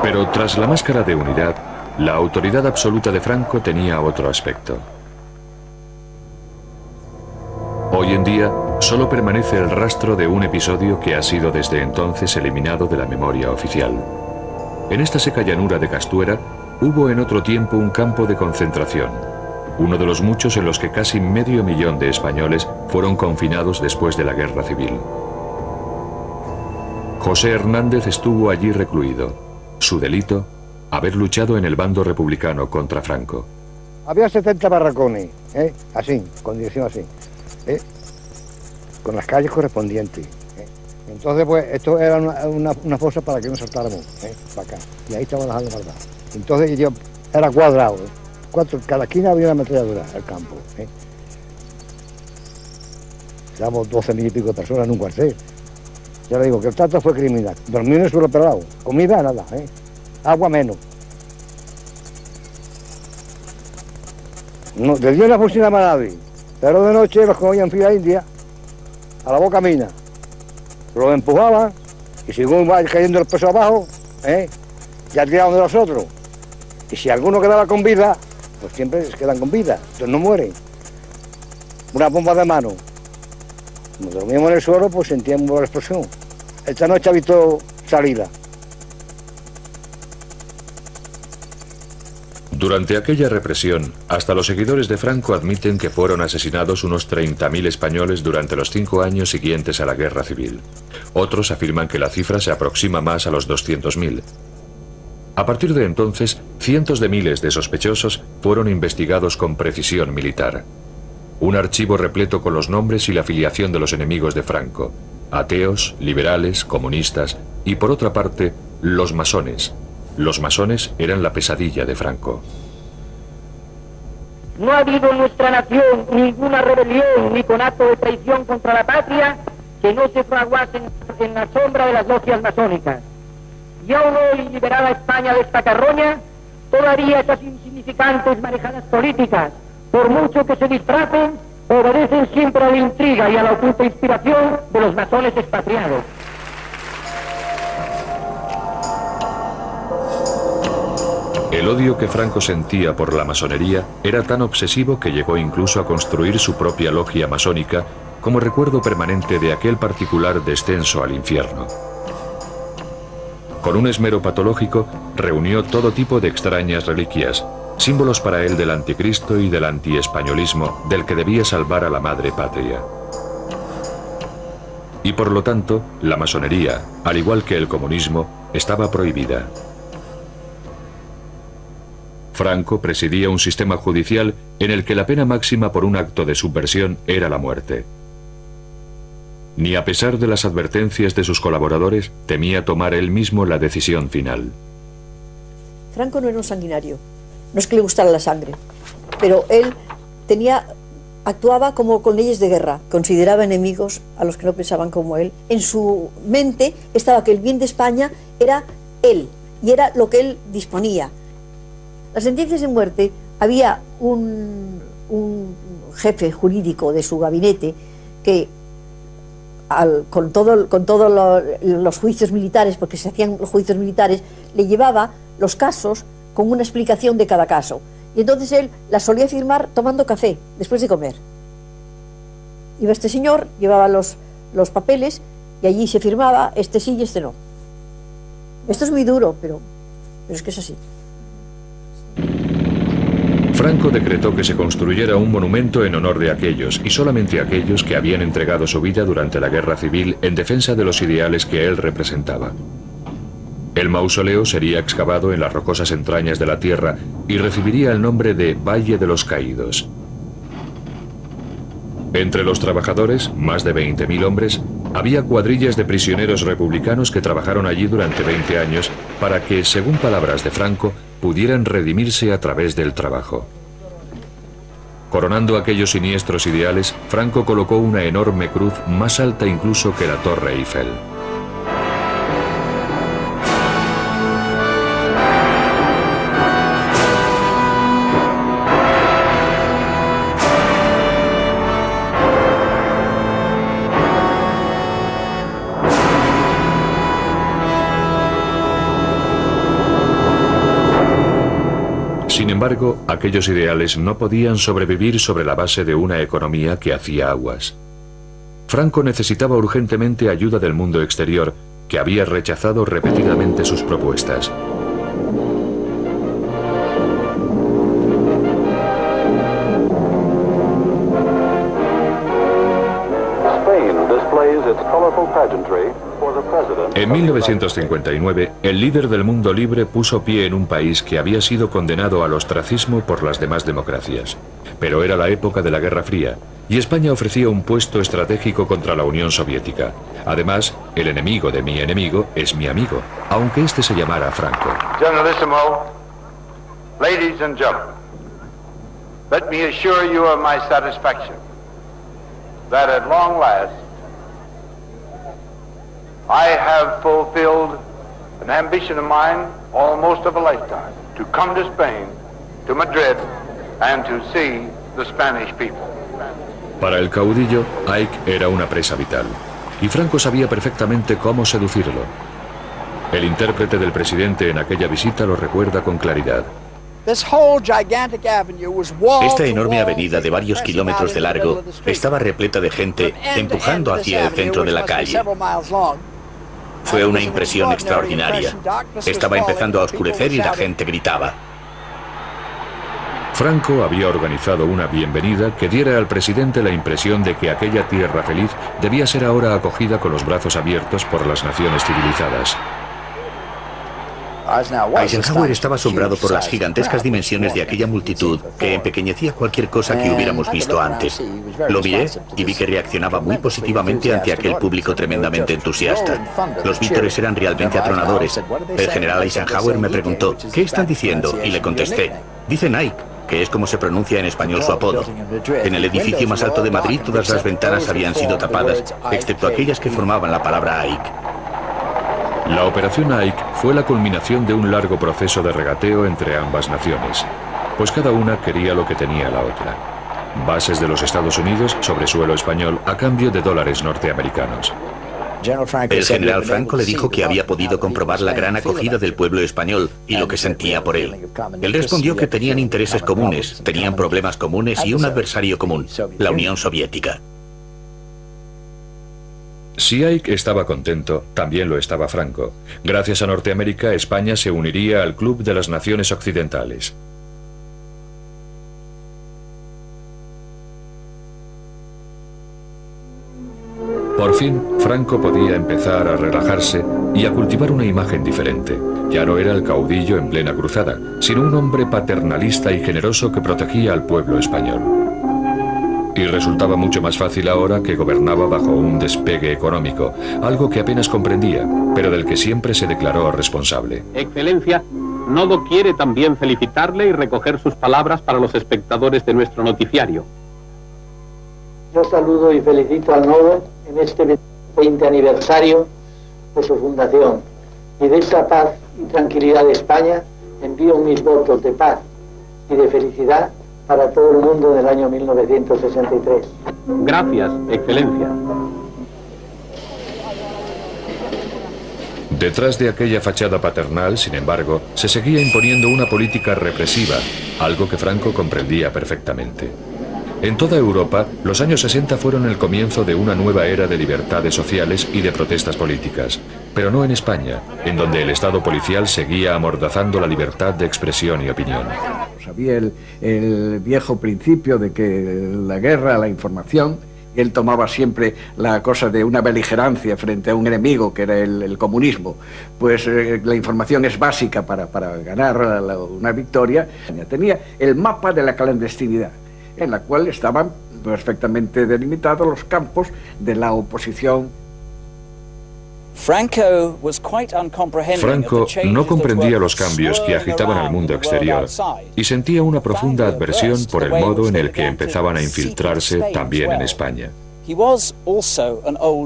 Pero tras la máscara de unidad, la autoridad absoluta de Franco tenía otro aspecto. Hoy en día, solo permanece el rastro de un episodio que ha sido desde entonces eliminado de la memoria oficial. En esta seca llanura de Castuera hubo en otro tiempo un campo de concentración, uno de los muchos en los que casi 500.000 de españoles fueron confinados después de la Guerra Civil. José Hernández estuvo allí recluido. Su delito, haber luchado en el bando republicano contra Franco. Había 70 barracones, así, con dirección así. Con las calles correspondientes. Entonces, pues, esto era una fosa para que no saltáramos, para acá. Y ahí estaban las armas guardadas. Entonces, yo era cuadrado. Cada esquina había una ametralladora, el campo. Éramos 12.000 y pico de personas en un cuartel. Ya le digo que el trato fue criminal. Dormí en el suelo pelado. Comida, nada. Agua menos. No, de día no fusilaba a nadie. Pero de noche los cogían fila india, a la boca mina, los empujaban y según va cayendo el peso abajo, ya tiraban de los otros. Y si alguno quedaba con vida, pues siempre se quedan con vida, entonces no mueren. Una bomba de mano. Nos dormíamos en el suelo, pues sentíamos la explosión. Esta noche ha visto salida. Durante aquella represión, hasta los seguidores de Franco admiten que fueron asesinados unos 30.000 españoles durante los 5 años siguientes a la Guerra Civil. Otros afirman que la cifra se aproxima más a los 200.000. A partir de entonces, cientos de miles de sospechosos fueron investigados con precisión militar. Un archivo repleto con los nombres y la filiación de los enemigos de Franco: ateos, liberales, comunistas y, por otra parte, los masones. Los masones eran la pesadilla de Franco. No ha habido en nuestra nación ninguna rebelión ni conato de traición contra la patria que no se fraguase en la sombra de las logias masónicas. Y aún hoy, liberada España de esta carroña, todavía esas insignificantes marejadas políticas, por mucho que se disfracen, obedecen siempre a la intriga y a la oculta inspiración de los masones expatriados. El odio que Franco sentía por la masonería era tan obsesivo que llegó incluso a construir su propia logia masónica como recuerdo permanente de aquel particular descenso al infierno. Con un esmero patológico, reunió todo tipo de extrañas reliquias, símbolos para él del anticristo y del antiespañolismo del que debía salvar a la madre patria. Y por lo tanto, la masonería, al igual que el comunismo, estaba prohibida. Franco presidía un sistema judicial en el que la pena máxima por un acto de subversión era la muerte. Ni a pesar de las advertencias de sus colaboradores, temía tomar él mismo la decisión final. Franco no era un sanguinario, no es que le gustara la sangre, pero él actuaba como con leyes de guerra, consideraba enemigos a los que no pensaban como él. En su mente estaba que el bien de España era él, y era lo que él disponía. Las sentencias de muerte, había un jefe jurídico de su gabinete que con todos los juicios militares, porque se hacían los juicios militares, le llevaba los casos con una explicación de cada caso. Y entonces él las solía firmar tomando café, después de comer. Iba este señor, llevaba los papeles y allí se firmaba, este sí y este no. Esto es muy duro, pero es que es así. Franco decretó que se construyera un monumento en honor de aquellos, y solamente aquellos que habían entregado su vida durante la guerra civil en defensa de los ideales que él representaba. El mausoleo sería excavado en las rocosas entrañas de la tierra y recibiría el nombre de Valle de los Caídos. Entre los trabajadores, más de 20.000 hombres, había cuadrillas de prisioneros republicanos que trabajaron allí durante 20 años para que, según palabras de Franco, pudieran redimirse a través del trabajo. Coronando aquellos siniestros ideales, Franco colocó una enorme cruz más alta incluso que la Torre Eiffel. Sin embargo, aquellos ideales no podían sobrevivir sobre la base de una economía que hacía aguas. Franco necesitaba urgentemente ayuda del mundo exterior, que había rechazado repetidamente sus propuestas. En 1959, el líder del mundo libre puso pie en un país que había sido condenado al ostracismo por las demás democracias. Pero era la época de la Guerra Fría, y España ofrecía un puesto estratégico contra la Unión Soviética. Además, el enemigo de mi enemigo es mi amigo, aunque este se llamara Franco. Generalissimo, ladies and gentlemen, let me assure you of my satisfaction that at long last I have fulfilled an ambition of mine almost of a lifetime, to come to Spain, to Madrid, and to see the Spanish people. Para el caudillo, Ike era una presa vital, y Franco sabía perfectamente cómo seducirlo. El intérprete del presidente en aquella visita lo recuerda con claridad. Esta enorme avenida de varios kilómetros de largo estaba repleta de gente empujando hacia el centro de la calle. Fue una impresión extraordinaria. Estaba empezando a oscurecer y la gente gritaba. Franco había organizado una bienvenida que diera al presidente la impresión de que aquella tierra feliz debía ser ahora acogida con los brazos abiertos por las naciones civilizadas. Eisenhower estaba asombrado por las gigantescas dimensiones de aquella multitud que empequeñecía cualquier cosa que hubiéramos visto antes. Lo miré y vi que reaccionaba muy positivamente ante aquel público tremendamente entusiasta. Los vítores eran realmente atronadores. El general Eisenhower me preguntó, ¿qué están diciendo? Y le contesté, dicen Ike, que es como se pronuncia en español su apodo. En el edificio más alto de Madrid todas las ventanas habían sido tapadas, excepto aquellas que formaban la palabra Ike. La operación Ike fue la culminación de un largo proceso de regateo entre ambas naciones, pues cada una quería lo que tenía la otra. Bases de los Estados Unidos sobre suelo español a cambio de dólares norteamericanos. El general Franco le dijo que había podido comprobar la gran acogida del pueblo español y lo que sentía por él. Él respondió que tenían intereses comunes, tenían problemas comunes y un adversario común, la Unión Soviética. Si Ike estaba contento, también lo estaba Franco. Gracias a Norteamérica, España se uniría al Club de las Naciones Occidentales. Por fin, Franco podía empezar a relajarse y a cultivar una imagen diferente. Ya no era el caudillo en plena cruzada, sino un hombre paternalista y generoso que protegía al pueblo español. Y resultaba mucho más fácil ahora que gobernaba bajo un despegue económico, algo que apenas comprendía, pero del que siempre se declaró responsable. Excelencia, Nodo quiere también felicitarle y recoger sus palabras para los espectadores de nuestro noticiario. Yo saludo y felicito al Nodo en este 20 aniversario de su fundación, y de esta paz y tranquilidad de España envío mis votos de paz y de felicidad para todo el mundo del año 1963. Gracias, Excelencia. Detrás de aquella fachada paternal, sin embargo, se seguía imponiendo una política represiva, algo que Franco comprendía perfectamente. En toda Europa, los años 60 fueron el comienzo de una nueva era de libertades sociales y de protestas políticas, pero no en España, en donde el Estado policial seguía amordazando la libertad de expresión y opinión. Había el viejo principio de que la guerra, la información, él tomaba siempre la cosa de una beligerancia frente a un enemigo, que era el comunismo. Pues la información es básica para ganar una victoria. Tenía el mapa de la clandestinidad, en la cual estaban perfectamente delimitados los campos de la oposición. Franco no comprendía los cambios que agitaban al mundo exterior y sentía una profunda adversión por el modo en el que empezaban a infiltrarse también en España.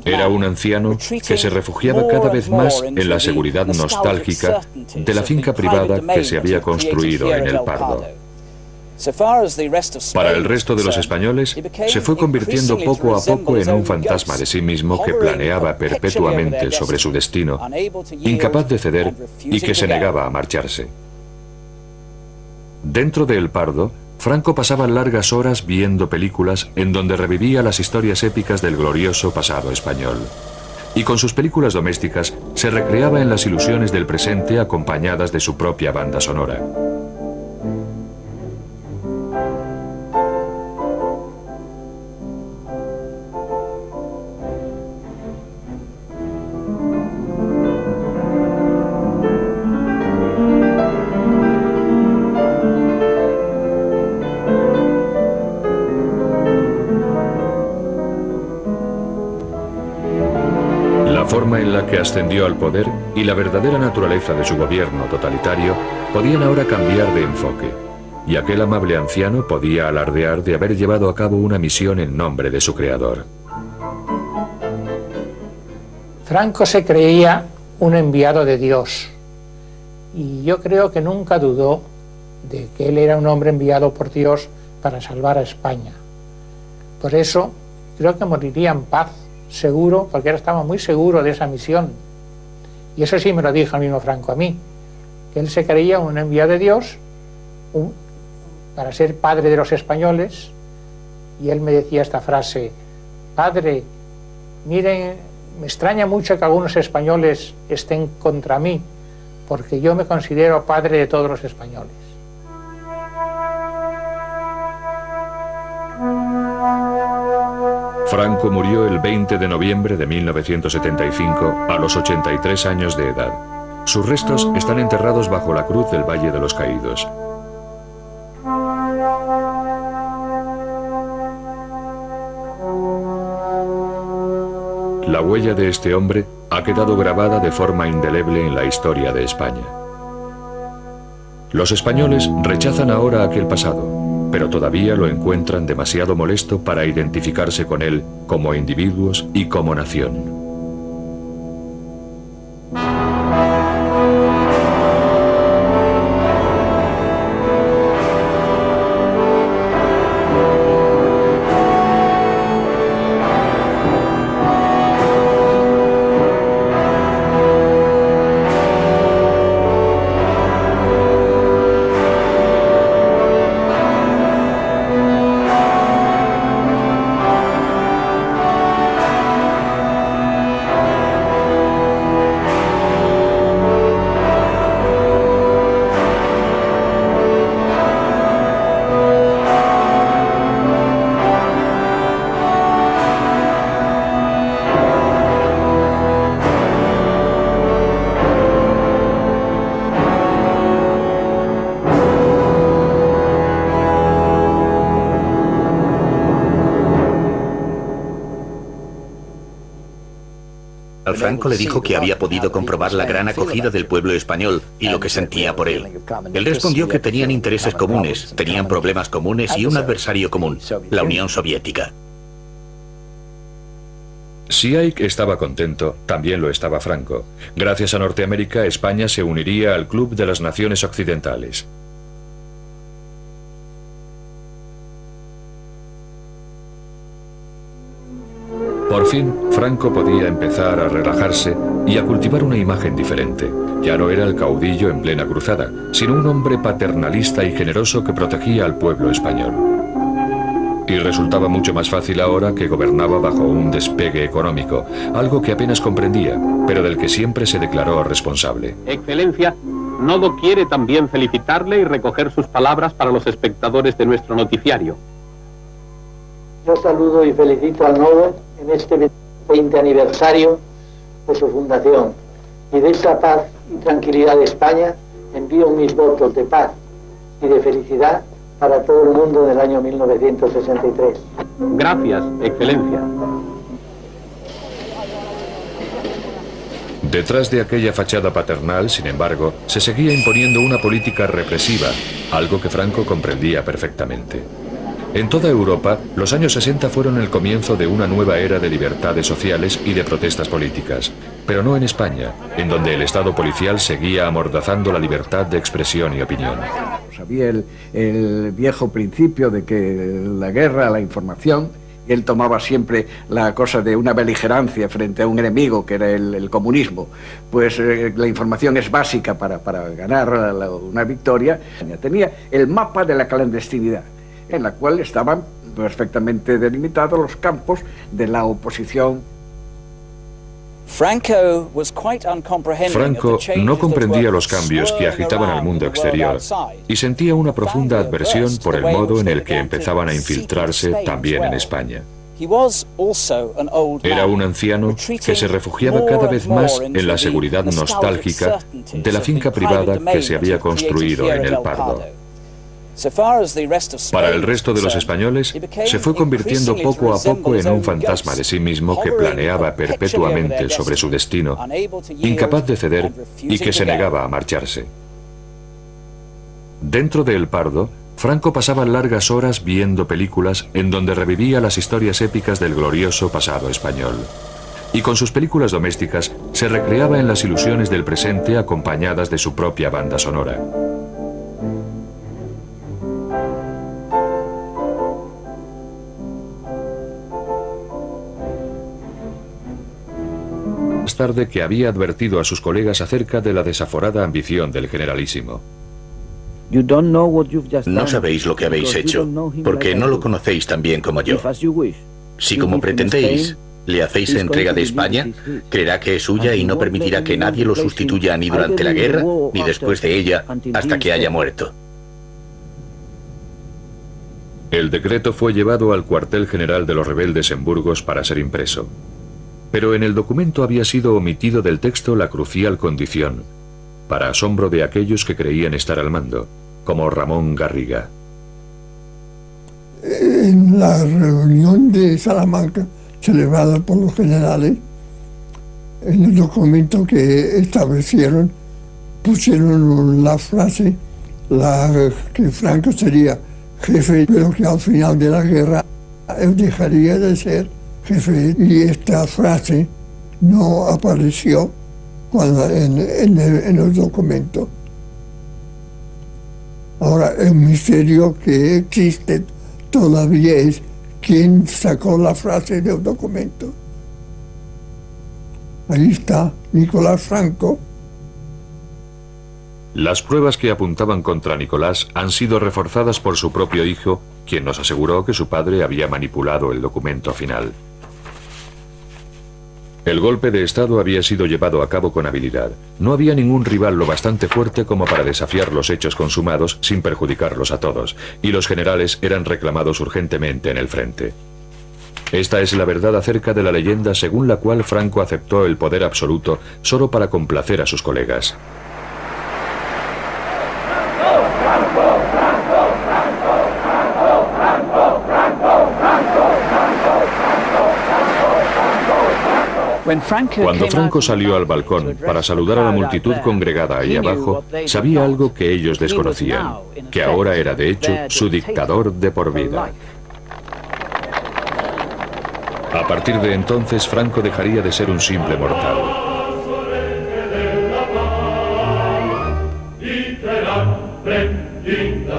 Era un anciano que se refugiaba cada vez más en la seguridad nostálgica de la finca privada que se había construido en El Pardo. Para el resto de los españoles, se fue convirtiendo poco a poco en un fantasma de sí mismo que planeaba perpetuamente sobre su destino, incapaz de ceder y que se negaba a marcharse. Dentro de El Pardo, Franco pasaba largas horas viendo películas en donde revivía las historias épicas del glorioso pasado español. Y con sus películas domésticas se recreaba en las ilusiones del presente acompañadas de su propia banda sonora. Que ascendió al poder y la verdadera naturaleza de su gobierno totalitario podían ahora cambiar de enfoque, y aquel amable anciano podía alardear de haber llevado a cabo una misión en nombre de su creador. Franco se creía un enviado de Dios, y yo creo que nunca dudó de que él era un hombre enviado por Dios para salvar a España. Por eso creo que moriría en paz, seguro, porque él estaba muy seguro de esa misión. Y eso sí me lo dijo el mismo Franco a mí, que él se creía un enviado de Dios para ser padre de los españoles, y él me decía esta frase: padre, miren, me extraña mucho que algunos españoles estén contra mí, porque yo me considero padre de todos los españoles. Franco murió el 20 de noviembre de 1975 a los 83 años de edad. Sus restos están enterrados bajo la cruz del Valle de los Caídos. La huella de este hombre ha quedado grabada de forma indeleble en la historia de España. Los españoles rechazan ahora aquel pasado, pero todavía lo encuentran demasiado molesto para identificarse con él como individuos y como nación. Franco le dijo que había podido comprobar la gran acogida del pueblo español y lo que sentía por él. Él respondió que tenían intereses comunes, tenían problemas comunes y un adversario común, la Unión Soviética. Si Ike estaba contento, también lo estaba Franco. Gracias a Norteamérica, España se uniría al Club de las Naciones Occidentales. Por fin, Franco podía empezar a relajarse y a cultivar una imagen diferente. Ya no era el caudillo en plena cruzada, sino un hombre paternalista y generoso que protegía al pueblo español. Y resultaba mucho más fácil ahora que gobernaba bajo un despegue económico, algo que apenas comprendía, pero del que siempre se declaró responsable. Excelencia, Nodo quiere también felicitarle y recoger sus palabras para los espectadores de nuestro noticiario. Yo saludo y felicito al Nodo en este 20 aniversario de su fundación. Y de esa paz y tranquilidad de España envío mis votos de paz y de felicidad para todo el mundo del año 1963. Gracias, Excelencia. Detrás de aquella fachada paternal, sin embargo, se seguía imponiendo una política represiva, algo que Franco comprendía perfectamente. En toda Europa, los años 60 fueron el comienzo de una nueva era de libertades sociales y de protestas políticas, pero no en España, en donde el Estado policial seguía amordazando la libertad de expresión y opinión. Había el viejo principio de que la guerra, la información, y él tomaba siempre la cosa de una beligerancia frente a un enemigo que era el comunismo, pues la información es básica para ganar una victoria. Tenía el mapa de la clandestinidad, en la cual estaban perfectamente delimitados los campos de la oposición. Franco no comprendía los cambios que agitaban al mundo exterior y sentía una profunda adversión por el modo en el que empezaban a infiltrarse también en España. Era un anciano que se refugiaba cada vez más en la seguridad nostálgica de la finca privada que se había construido en El Pardo. Para el resto de los españoles, se fue convirtiendo poco a poco en un fantasma de sí mismo que planeaba perpetuamente sobre su destino, incapaz de ceder y que se negaba a marcharse. Dentro de El Pardo, Franco pasaba largas horas viendo películas en donde revivía las historias épicas del glorioso pasado español. Y con sus películas domésticas se recreaba en las ilusiones del presente acompañadas de su propia banda sonora. Más tarde que había advertido a sus colegas acerca de la desaforada ambición del generalísimo. No sabéis lo que habéis hecho, porque no lo conocéis tan bien como yo. Si como pretendéis, le hacéis entrega de España, creerá que es suya y no permitirá que nadie lo sustituya ni durante la guerra, ni después de ella, hasta que haya muerto. El decreto fue llevado al cuartel general de los rebeldes en Burgos para ser impreso. Pero en el documento había sido omitido del texto la crucial condición, para asombro de aquellos que creían estar al mando, como Ramón Garriga. En la reunión de Salamanca, celebrada por los generales, en el documento que establecieron, pusieron la frase que Franco sería jefe, pero que al final de la guerra él dejaría de ser jefe, y esta frase no apareció en el documento. Ahora, el misterio que existe todavía es quién sacó la frase del documento. Ahí está Nicolás Franco. Las pruebas que apuntaban contra Nicolás han sido reforzadas por su propio hijo, quien nos aseguró que su padre había manipulado el documento final. El golpe de Estado había sido llevado a cabo con habilidad. No había ningún rival lo bastante fuerte como para desafiar los hechos consumados sin perjudicarlos a todos, y los generales eran reclamados urgentemente en el frente. Esta es la verdad acerca de la leyenda según la cual Franco aceptó el poder absoluto solo para complacer a sus colegas. Cuando Franco salió al balcón para saludar a la multitud congregada ahí abajo, sabía algo que ellos desconocían, que ahora era de hecho su dictador de por vida. A partir de entonces, Franco dejaría de ser un simple mortal.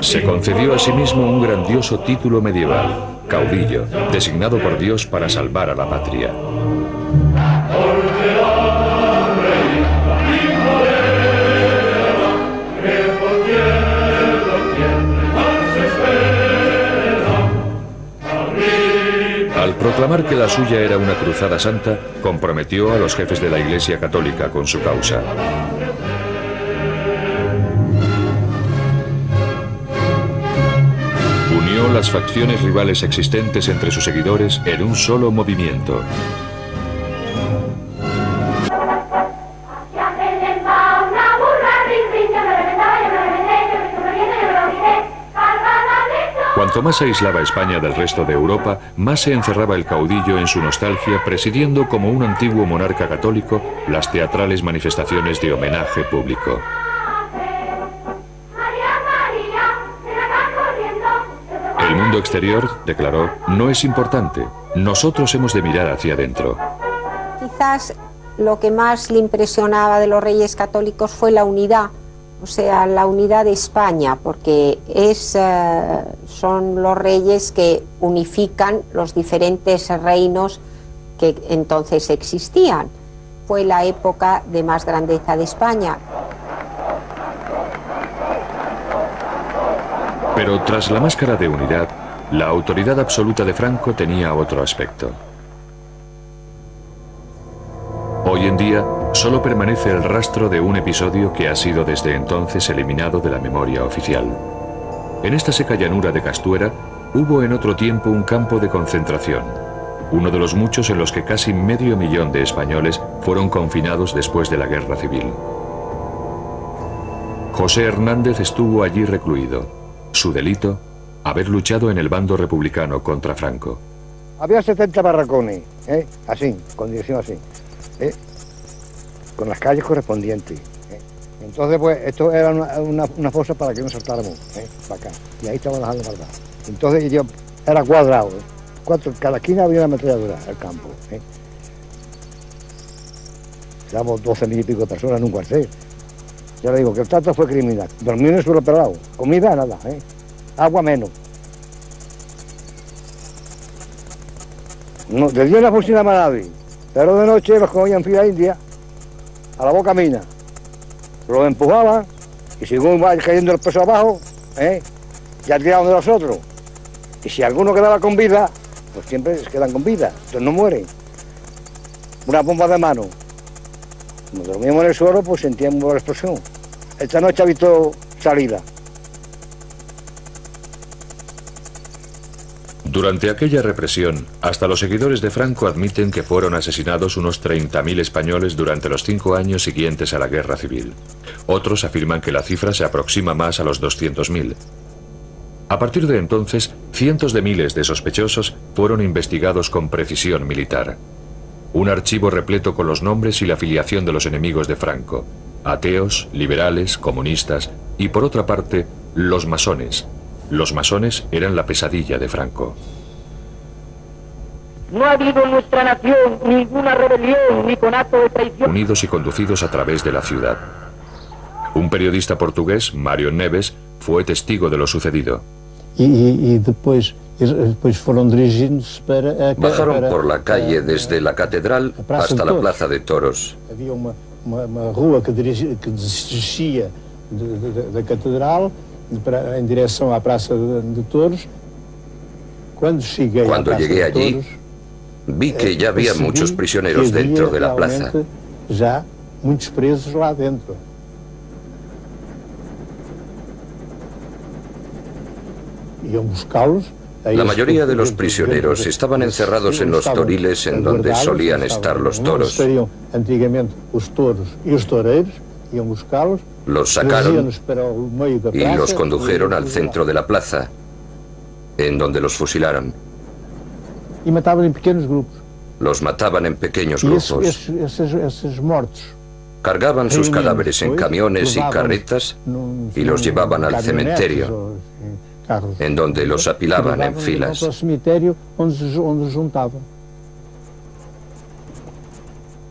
Se concedió a sí mismo un grandioso título medieval, caudillo, designado por Dios para salvar a la patria. proclamar que la suya era una cruzada santa, comprometió a los jefes de la Iglesia Católica con su causa. Unió las facciones rivales existentes entre sus seguidores en un solo movimiento. Cuanto más se aislaba España del resto de Europa, más se encerraba el caudillo en su nostalgia, presidiendo como un antiguo monarca católico las teatrales manifestaciones de homenaje público. El mundo exterior, declaró, no es importante. Nosotros hemos de mirar hacia adentro. Quizás lo que más le impresionaba de los reyes católicos fue la unidad, o sea, la unidad de España, porque son los reyes que unifican los diferentes reinos que entonces existían. Fue la época de más grandeza de España. Pero tras la máscara de unidad, la autoridad absoluta de Franco tenía otro aspecto. Hoy en día, solo permanece el rastro de un episodio que ha sido desde entonces eliminado de la memoria oficial. En esta seca llanura de Castuera, hubo en otro tiempo un campo de concentración, uno de los muchos en los que casi 500.000 de españoles fueron confinados después de la Guerra Civil. José Hernández estuvo allí recluido. Su delito, haber luchado en el bando republicano contra Franco. Había 70 barracones, así, con dirección así, con las calles correspondientes. Entonces, pues, esto era una fosa para que no saltáramos, para acá. Y ahí estaban las armas. Entonces, yo era cuadrado, cada esquina había una ametralladora al campo. Éramos 12.000 y pico de personas en un cuartel. Ya le digo que el trato fue criminal. Dormí en el suelo pelado, comida nada, agua menos. No, de día no funcionaba nadie, pero de noche los cogían en fila india, a la boca mina, los empujaban y según va cayendo el peso abajo, ya tiraban de los otros. Y si alguno quedaba con vida, pues siempre se quedan con vida, entonces no mueren. Una bomba de mano. Nos dormíamos en el suelo, pues sentíamos la explosión. Esta noche ha visto salida. Durante aquella represión, hasta los seguidores de Franco admiten que fueron asesinados unos 30.000 españoles durante los 5 años siguientes a la Guerra Civil. Otros afirman que la cifra se aproxima más a los 200.000. A partir de entonces, cientos de miles de sospechosos fueron investigados con precisión militar. Un archivo repleto con los nombres y la filiación de los enemigos de Franco: ateos, liberales, comunistas y, por otra parte, los masones. Los masones eran la pesadilla de Franco. No ha habido en nuestra nación ninguna rebelión ni conato de traición. Unidos y conducidos a través de la ciudad. Un periodista portugués, Mário Neves, fue testigo de lo sucedido. Y después fueron dirigidos para... Bajaron por la calle desde la catedral hasta la plaza de toros. Había una rua que descia da catedral en dirección a la plaza de toros. Cuando llegué allí, vi que ya había muchos prisioneros dentro de la plaza. Ya muchos presos lá dentro. La mayoría de los prisioneros estaban encerrados en los toriles en donde solían estar los toros. Los sacaron y los condujeron al centro de la plaza, en donde los fusilaron. Y mataban en pequeños grupos. Los mataban en pequeños grupos. Esos muertos cargaban sus cadáveres en camiones y carretas y los llevaban al cementerio, en donde los apilaban en filas.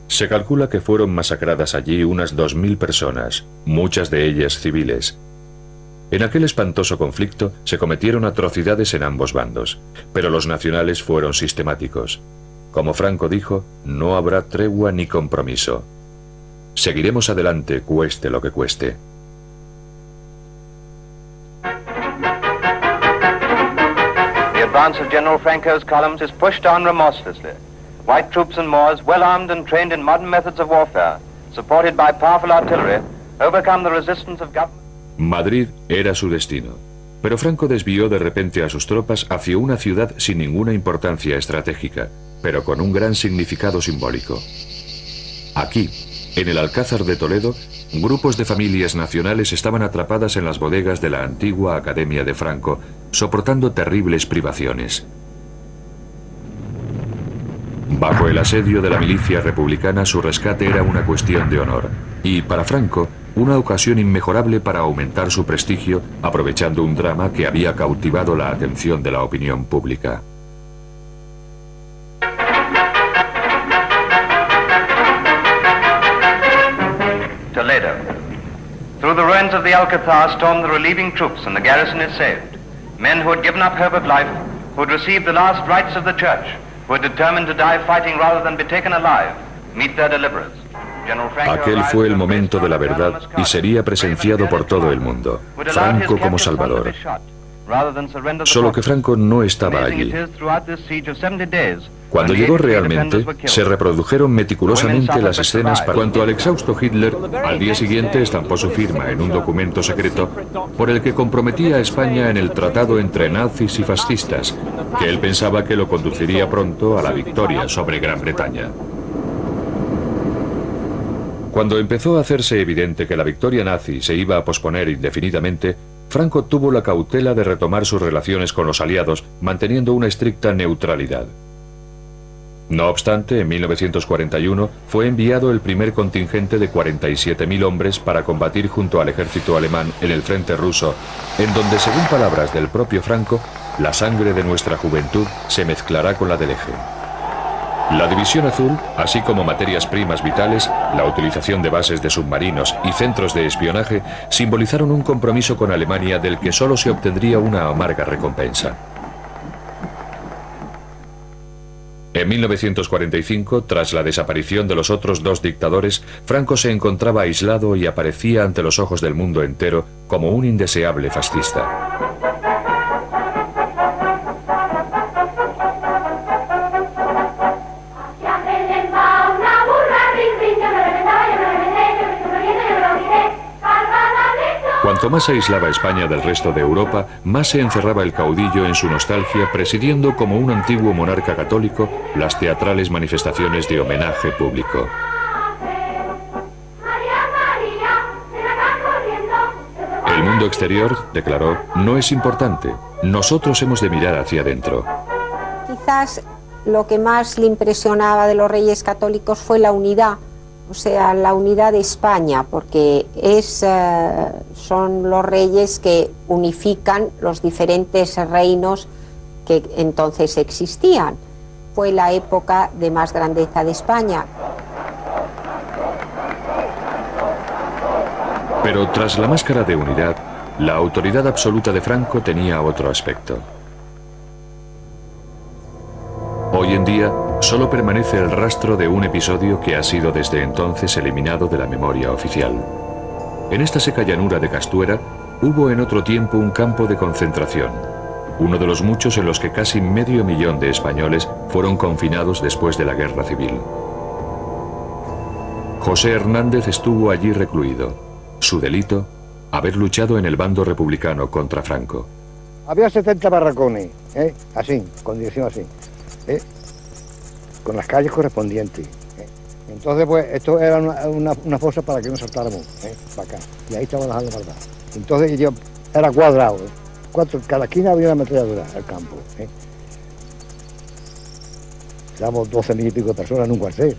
Se calcula que fueron masacradas allí unas 2.000 personas, muchas de ellas civiles. En aquel espantoso conflicto se cometieron atrocidades en ambos bandos, pero los nacionales fueron sistemáticos. Como Franco dijo, no habrá tregua ni compromiso. Seguiremos adelante, cueste lo que cueste. The advance of General Franco's columns is pushed on remorselessly. White troops and Moors, well armed and trained in modern methods of warfare, supported by powerful artillery, overcome the resistance of government. Madrid era su destino, pero Franco desvió de repente a sus tropas hacia una ciudad sin ninguna importancia estratégica, pero con un gran significado simbólico. Aquí, en el Alcázar de Toledo, grupos de familias nacionales estaban atrapadas en las bodegas de la antigua Academia de Franco, soportando terribles privaciones. Bajo el asedio de la milicia republicana, su rescate era una cuestión de honor, y para Franco, una ocasión inmejorable para aumentar su prestigio, aprovechando un drama que había cautivado la atención de la opinión pública. Toledo. Through the ruins of the Alcazar stormed the relieving troops and the garrison is saved. Men who had given up hope of life, who had received the last rites of the church, who had determined to die fighting rather than be taken alive, meet their deliverers. Aquel fue el momento de la verdad y sería presenciado por todo el mundo. Franco como Salvador. Solo que Franco no estaba allí. Cuando llegó realmente, se reprodujeron meticulosamente las escenas. Cuanto al exhausto Hitler, al día siguiente estampó su firma en un documento secreto por el que comprometía a España en el tratado entre nazis y fascistas, que él pensaba que lo conduciría pronto a la victoria sobre Gran Bretaña. Cuando empezó a hacerse evidente que la victoria nazi se iba a posponer indefinidamente, Franco tuvo la cautela de retomar sus relaciones con los aliados, manteniendo una estricta neutralidad. No obstante, en 1941 fue enviado el primer contingente de 47.000 hombres para combatir junto al ejército alemán en el frente ruso, en donde, según palabras del propio Franco, la sangre de nuestra juventud se mezclará con la del eje. La División Azul, así como materias primas vitales, la utilización de bases de submarinos y centros de espionaje, simbolizaron un compromiso con Alemania del que solo se obtendría una amarga recompensa. En 1945, tras la desaparición de los otros dos dictadores, Franco se encontraba aislado y aparecía ante los ojos del mundo entero como un indeseable fascista. Cuanto más se aislaba España del resto de Europa, más se encerraba el caudillo en su nostalgia, presidiendo como un antiguo monarca católico las teatrales manifestaciones de homenaje público. El mundo exterior, declaró, no es importante. Nosotros hemos de mirar hacia adentro. Quizás lo que más le impresionaba de los reyes católicos fue la unidad. O sea, la unidad de España, porque son los reyes que unifican los diferentes reinos que entonces existían. Fue la época de más grandeza de España. Pero tras la máscara de unidad, la autoridad absoluta de Franco tenía otro aspecto. Hoy en día, solo permanece el rastro de un episodio que ha sido desde entonces eliminado de la memoria oficial. En esta seca llanura de Castuera, hubo en otro tiempo un campo de concentración, uno de los muchos en los que casi 500.000 de españoles fueron confinados después de la Guerra Civil. José Hernández estuvo allí recluido. Su delito, haber luchado en el bando republicano contra Franco. Había 70 barracones, así, con dirección así. Con las calles correspondientes. Entonces, pues, esto era una fosa para que no saltáramos, para acá. Y ahí estaban las armas guardadas. Entonces, yo era cuadrado. Cada esquina había una ametralladora al campo. Éramos 12.000 y pico de personas en un cuartel.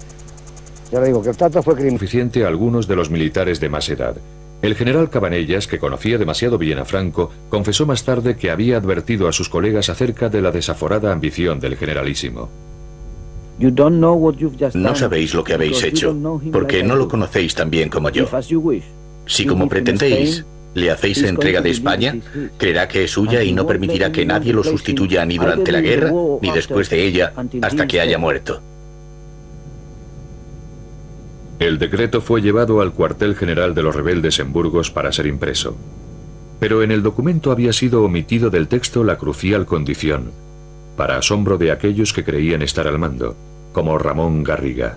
Ya le digo que el trato fue criminal. Suficiente a algunos de los militares de más edad. El general Cabanellas, que conocía demasiado bien a Franco, confesó más tarde que había advertido a sus colegas acerca de la desaforada ambición del generalísimo. No sabéis lo que habéis hecho, porque no lo conocéis tan bien como yo. Si como pretendéis, le hacéis entrega de España, creerá que es suya y no permitirá que nadie lo sustituya ni durante la guerra, ni después de ella, hasta que haya muerto. El decreto fue llevado al cuartel general de los rebeldes en Burgos para ser impreso. Pero en el documento había sido omitido del texto la crucial condición: para asombro de aquellos que creían estar al mando, como Ramón Garriga.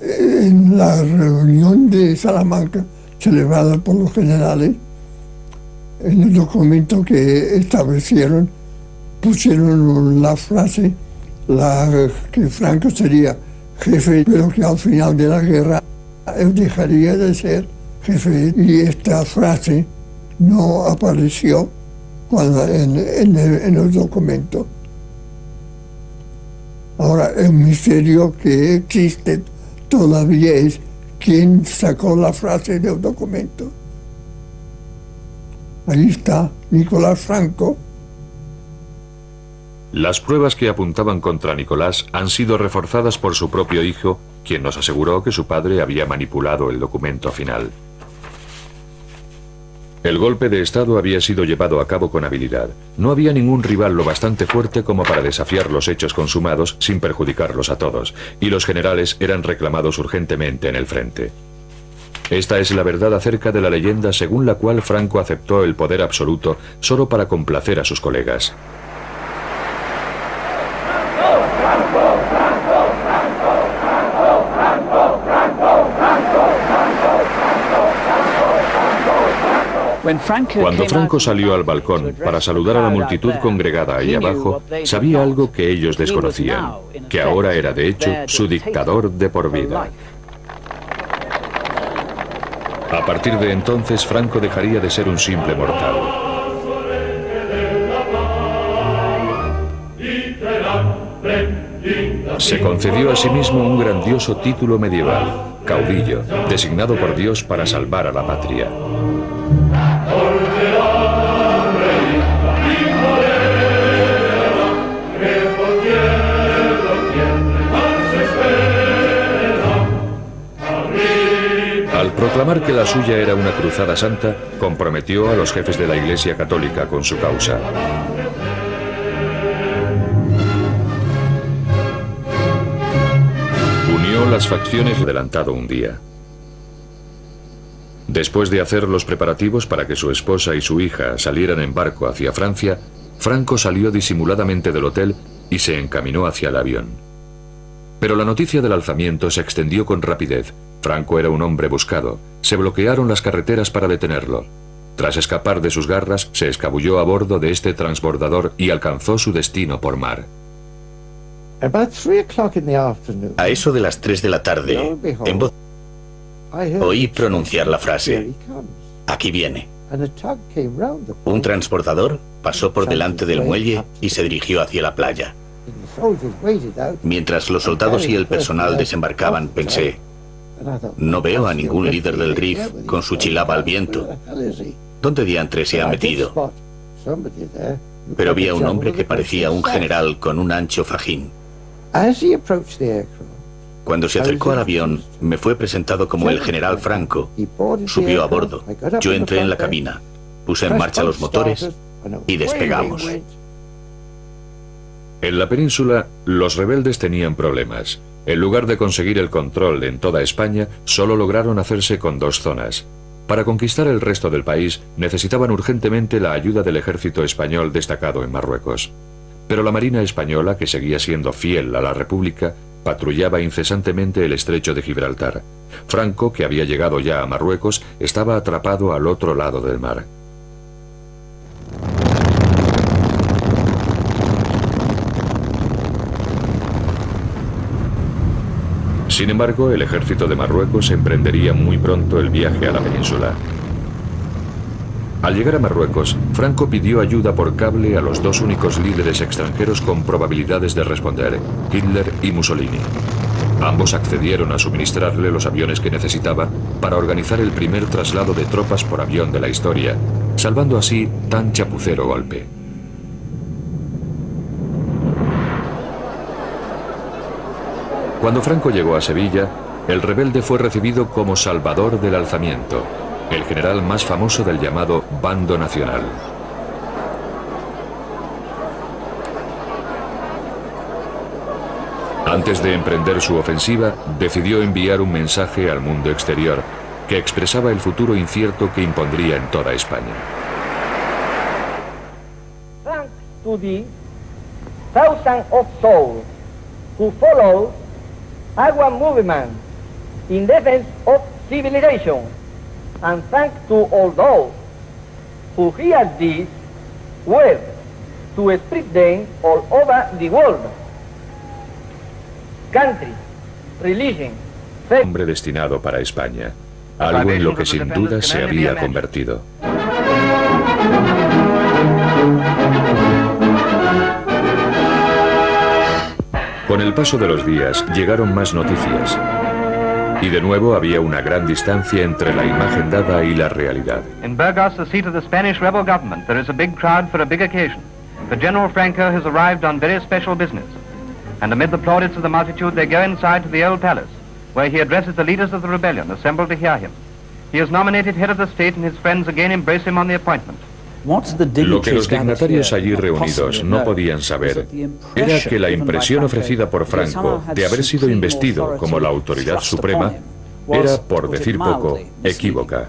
En la reunión de Salamanca, celebrada por los generales, en el documento que establecieron, pusieron la frase que Franco sería jefe, pero que al final de la guerra él dejaría de ser jefe, y esta frase no apareció en el documento. Ahora, el misterio que existe todavía es quién sacó la frase del documento. Ahí está Nicolás Franco. Las pruebas que apuntaban contra Nicolás han sido reforzadas por su propio hijo, quien nos aseguró que su padre había manipulado el documento final. El golpe de Estado había sido llevado a cabo con habilidad. No había ningún rival lo bastante fuerte como para desafiar los hechos consumados sin perjudicarlos a todos, y los generales eran reclamados urgentemente en el frente. Esta es la verdad acerca de la leyenda según la cual Franco aceptó el poder absoluto solo para complacer a sus colegas. Cuando Franco salió al balcón para saludar a la multitud congregada ahí abajo, sabía algo que ellos desconocían, que ahora era de hecho su dictador de por vida. A partir de entonces, Franco dejaría de ser un simple mortal. Se concedió a sí mismo un grandioso título medieval, caudillo, designado por Dios para salvar a la patria. Al proclamar que la suya era una cruzada santa, comprometió a los jefes de la Iglesia Católica con su causa. Unió las facciones adelantado un día. Después de hacer los preparativos para que su esposa y su hija salieran en barco hacia Francia, Franco salió disimuladamente del hotel y se encaminó hacia el avión. Pero la noticia del alzamiento se extendió con rapidez. Franco era un hombre buscado. Se bloquearon las carreteras para detenerlo. Tras escapar de sus garras, se escabulló a bordo de este transbordador y alcanzó su destino por mar. A eso de las 3 de la tarde, en voz oí pronunciar la frase: aquí viene. Un transbordador pasó por delante del muelle y se dirigió hacia la playa. Mientras los soldados y el personal desembarcaban, pensé: no veo a ningún líder del RIF con su chilaba al viento. ¿Dónde diantre se ha metido? Pero vi a un hombre que parecía un general con un ancho fajín. Cuando se acercó al avión, me fue presentado como el general Franco. Subió a bordo. Yo entré en la cabina, puse en marcha los motores y despegamos. En la península, los rebeldes tenían problemas. En lugar de conseguir el control en toda España, solo lograron hacerse con 2 zonas. Para conquistar el resto del país, necesitaban urgentemente la ayuda del ejército español destacado en Marruecos. Pero la Marina española, que seguía siendo fiel a la República, patrullaba incesantemente el estrecho de Gibraltar. Franco, que había llegado ya a Marruecos, estaba atrapado al otro lado del mar. Sin embargo, el ejército de Marruecos emprendería muy pronto el viaje a la península. Al llegar a Marruecos, Franco pidió ayuda por cable a los 2 únicos líderes extranjeros con probabilidades de responder, Hitler y Mussolini. Ambos accedieron a suministrarle los aviones que necesitaba para organizar el primer traslado de tropas por avión de la historia, salvando así tan chapucero golpe. Cuando Franco llegó a Sevilla, el rebelde fue recibido como salvador del alzamiento, el general más famoso del llamado Bando Nacional. Antes de emprender su ofensiva, decidió enviar un mensaje al mundo exterior que expresaba el futuro incierto que impondría en toda España. to the thousands of souls who follow our movement in defense of civilization, and thanks to all those who hear these words to spread them all over the world. Country, religion, faith. Hombre destinado para España, algo en lo que sin duda se había convertido. Con el paso de los días llegaron más noticias y de nuevo había una gran distancia entre la imagen dada y la realidad. In Burgos, the seat of the Spanish rebel government, there is a big crowd for a big occasion. For General Franco has arrived on very special business. And amid the plaudits of the multitude, they go inside to the old palace, where he addresses the leaders of the rebellion assembled to hear him. He is nominated head of the state, and his friends again embrace him on the appointment. Lo que los dignatarios allí reunidos no podían saber era que la impresión ofrecida por Franco de haber sido investido como la autoridad suprema era, por decir poco, equívoca.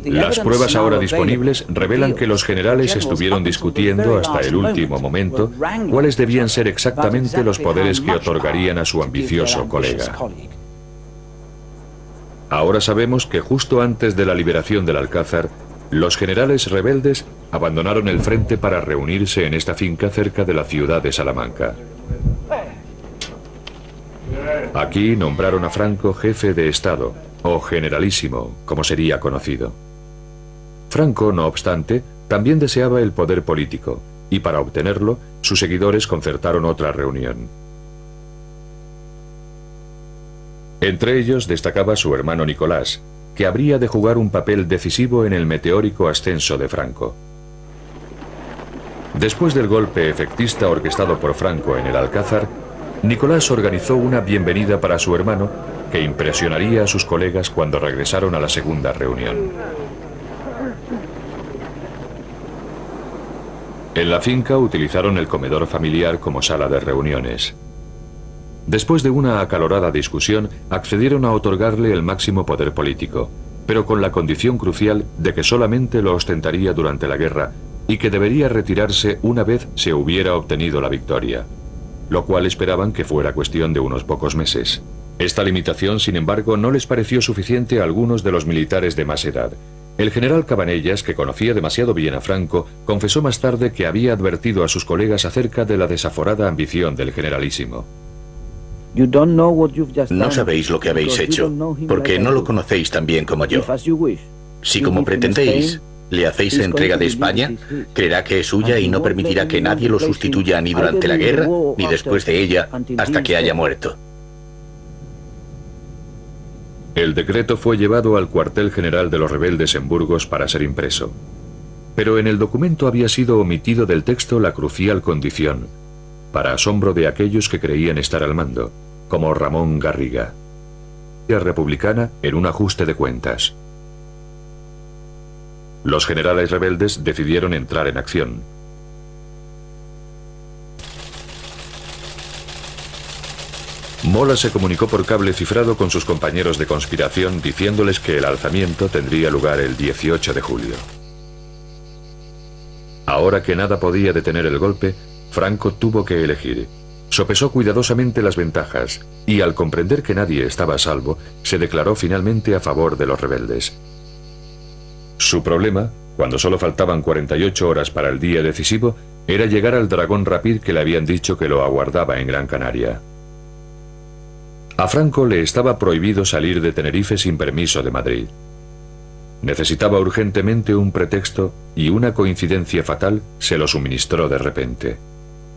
Las pruebas ahora disponibles revelan que los generales estuvieron discutiendo hasta el último momento cuáles debían ser exactamente los poderes que otorgarían a su ambicioso colega. Ahora sabemos que justo antes de la liberación del Alcázar, los generales rebeldes abandonaron el frente para reunirse en esta finca cerca de la ciudad de Salamanca. Aquí nombraron a Franco jefe de Estado, o generalísimo, como sería conocido. Franco, no obstante, también deseaba el poder político, y para obtenerlo, sus seguidores concertaron otra reunión. Entre ellos destacaba su hermano Nicolás, que habría de jugar un papel decisivo en el meteórico ascenso de Franco. Después del golpe efectista orquestado por Franco en el Alcázar, Nicolás organizó una bienvenida para su hermano que impresionaría a sus colegas cuando regresaron a la segunda reunión. En la finca utilizaron el comedor familiar como sala de reuniones. Después de una acalorada discusión, accedieron a otorgarle el máximo poder político, pero con la condición crucial de que solamente lo ostentaría durante la guerra y que debería retirarse una vez se hubiera obtenido la victoria, lo cual esperaban que fuera cuestión de unos pocos meses. Esta limitación, sin embargo, no les pareció suficiente a algunos de los militares de más edad. El general Cabanellas, que conocía demasiado bien a Franco, confesó más tarde que había advertido a sus colegas acerca de la desaforada ambición del generalísimo. No sabéis lo que habéis hecho, porque no lo conocéis tan bien como yo. Si, como pretendéis, le hacéis entrega de España, creerá que es suya y no permitirá que nadie lo sustituya ni durante la guerra, ni después de ella, hasta que haya muerto. El decreto fue llevado al cuartel general de los rebeldes en Burgos para ser impreso. Pero en el documento había sido omitido del texto la crucial condición, para asombro de aquellos que creían estar al mando, como Ramón Garriga, republicana en un ajuste de cuentas. Los generales rebeldes decidieron entrar en acción. Mola se comunicó por cable cifrado con sus compañeros de conspiración diciéndoles que el alzamiento tendría lugar el 18 de julio. Ahora que nada podía detener el golpe, Franco tuvo que elegir. Sopesó cuidadosamente las ventajas y, al comprender que nadie estaba a salvo, se declaró finalmente a favor de los rebeldes. Su problema, cuando solo faltaban 48 horas para el día decisivo, era llegar al Dragón Rapid que le habían dicho que lo aguardaba en Gran Canaria. A Franco le estaba prohibido salir de Tenerife sin permiso de Madrid. Necesitaba urgentemente un pretexto y una coincidencia fatal se lo suministró de repente.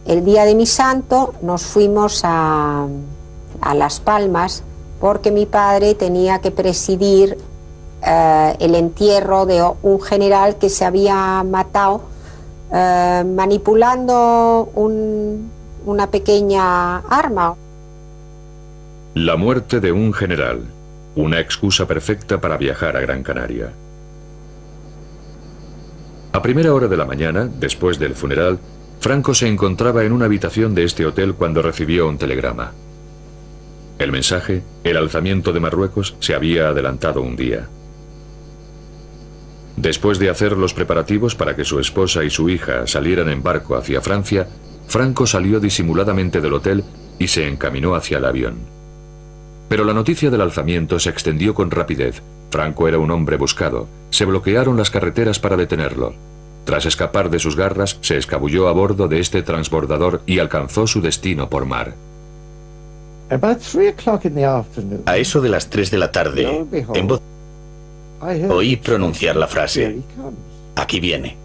El día de mi santo nos fuimos a Las Palmas porque mi padre tenía que presidir el entierro de un general que se había matado manipulando una pequeña arma. La muerte de un general, una excusa perfecta para viajar a Gran Canaria. A primera hora de la mañana, después del funeral, Franco se encontraba en una habitación de este hotel cuando recibió un telegrama. El mensaje, el alzamiento de Marruecos, se había adelantado un día. Después de hacer los preparativos para que su esposa y su hija salieran en barco hacia Francia, Franco salió disimuladamente del hotel y se encaminó hacia el avión. Pero la noticia del alzamiento se extendió con rapidez. Franco era un hombre buscado. Se bloquearon las carreteras para detenerlo. Tras escapar de sus garras, se escabulló a bordo de este transbordador y alcanzó su destino por mar. A eso de las 3 de la tarde, en voz oí pronunciar la frase: aquí viene.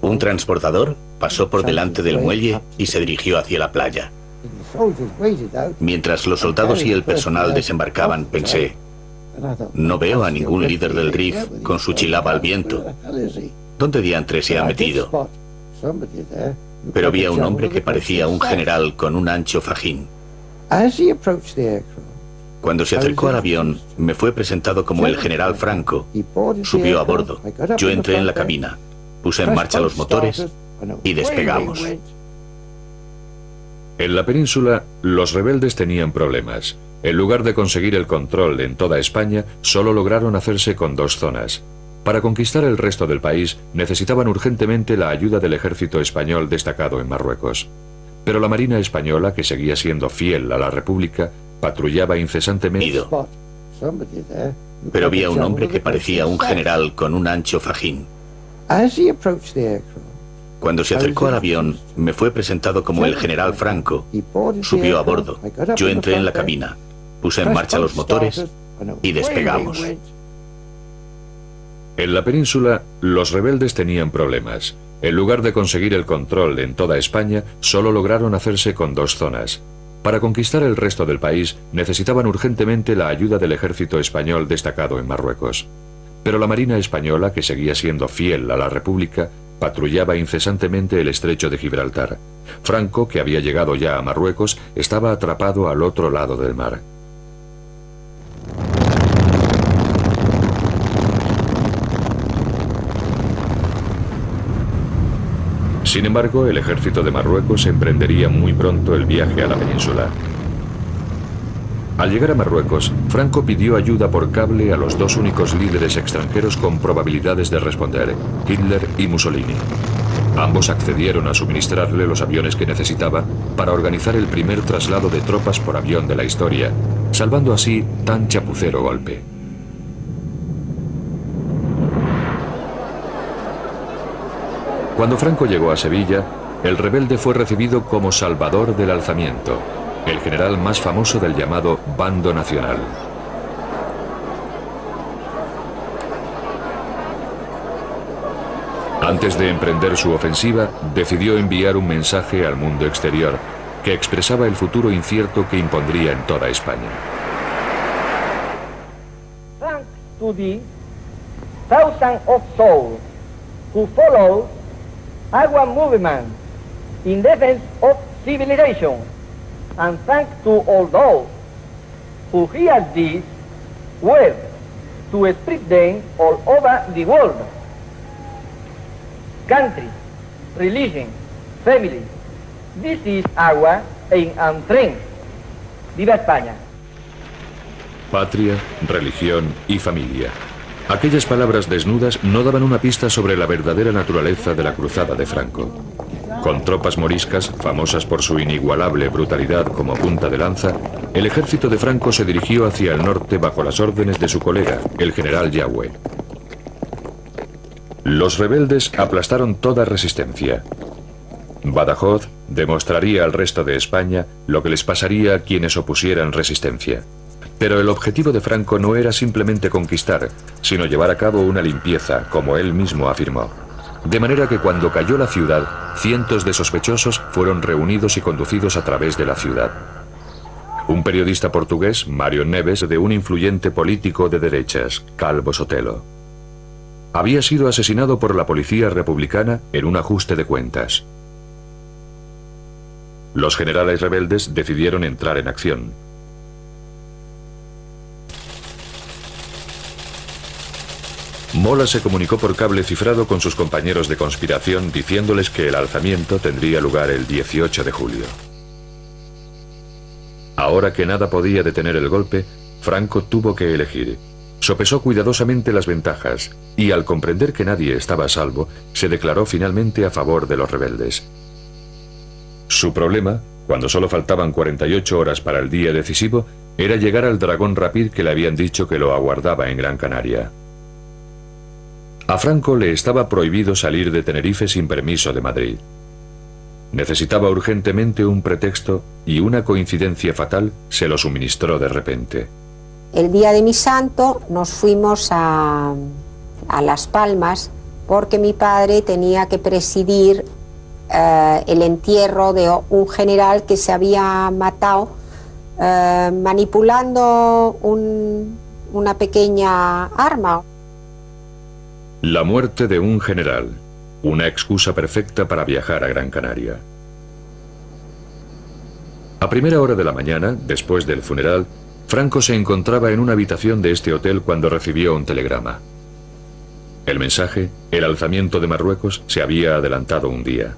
Un transbordador pasó por delante del muelle y se dirigió hacia la playa. Mientras los soldados y el personal desembarcaban, pensé: no veo a ningún líder del RIF con su chilaba al viento. ¿Dónde diantre se ha metido? Pero vi a un hombre que parecía un general con un ancho fajín. Cuando se acercó al avión, me fue presentado como el general Franco. Subió a bordo. Yo entré en la cabina, puse en marcha los motores y despegamos. En la península, los rebeldes tenían problemas. En lugar de conseguir el control en toda España, solo lograron hacerse con 2 zonas. Para conquistar el resto del país, necesitaban urgentemente la ayuda del ejército español destacado en Marruecos. Pero la Marina española, que seguía siendo fiel a la República, patrullaba incesantemente. Pero vi a un hombre que parecía un general con un ancho fajín. Cuando se acercó al avión, me fue presentado como el general Franco. Subió a bordo. Yo entré en la cabina, puse en marcha los motores y despegamos. En la península, los rebeldes tenían problemas. En lugar de conseguir el control en toda España, solo lograron hacerse con 2 zonas. Para conquistar el resto del país, necesitaban urgentemente la ayuda del ejército español destacado en Marruecos. Pero la Marina española, que seguía siendo fiel a la República, patrullaba incesantemente el estrecho de Gibraltar. Franco, que había llegado ya a Marruecos, estaba atrapado al otro lado del mar. Sin embargo, el ejército de Marruecos emprendería muy pronto el viaje a la península. Al llegar a Marruecos, Franco pidió ayuda por cable a los 2 únicos líderes extranjeros con probabilidades de responder, Hitler y Mussolini. Ambos accedieron a suministrarle los aviones que necesitaba para organizar el primer traslado de tropas por avión de la historia, salvando así tan chapucero golpe. Cuando Franco llegó a Sevilla, el rebelde fue recibido como salvador del alzamiento, el general más famoso del llamado Bando Nacional. Antes de emprender su ofensiva, decidió enviar un mensaje al mundo exterior que expresaba el futuro incierto que impondría en toda España. Thanks to the thousands of souls who follow our movement in defense of civilization, and thanks to all those who hear these words to spread them all over the world. Country, religion, family, this is our aim and strength. ¡Viva España! Patria, religión y familia. Aquellas palabras desnudas no daban una pista sobre la verdadera naturaleza de la cruzada de Franco. Con tropas moriscas, famosas por su inigualable brutalidad como punta de lanza, el ejército de Franco se dirigió hacia el norte bajo las órdenes de su colega, el general Yagüe. Los rebeldes aplastaron toda resistencia. Badajoz demostraría al resto de España lo que les pasaría a quienes opusieran resistencia. Pero el objetivo de Franco no era simplemente conquistar, sino llevar a cabo una limpieza, como él mismo afirmó. De manera que cuando cayó la ciudad, cientos de sospechosos fueron reunidos y conducidos a través de la ciudad. Un periodista portugués, Mário Neves, de un influyente político de derechas, Calvo Sotelo. Había sido asesinado por la policía republicana en un ajuste de cuentas. Los generales rebeldes decidieron entrar en acción. Mola se comunicó por cable cifrado con sus compañeros de conspiración diciéndoles que el alzamiento tendría lugar el 18 de julio. Ahora que nada podía detener el golpe, Franco tuvo que elegir. sopesó cuidadosamente las ventajas y, al comprender que nadie estaba a salvo, se declaró finalmente a favor de los rebeldes. Su problema, cuando solo faltaban 48 horas para el día decisivo, era llegar al Dragón Rapid que le habían dicho que lo aguardaba en Gran Canaria. A Franco le estaba prohibido salir de Tenerife sin permiso de Madrid. Necesitaba urgentemente un pretexto y una coincidencia fatal se lo suministró de repente. El día de mi santo nos fuimos a Las Palmas porque mi padre tenía que presidir el entierro de un general que se había matado manipulando una pequeña arma. La muerte de un general, una excusa perfecta para viajar a Gran Canaria. A primera hora de la mañana, después del funeral, Franco se encontraba en una habitación de este hotel cuando recibió un telegrama. El mensaje, el alzamiento de Marruecos, se había adelantado un día.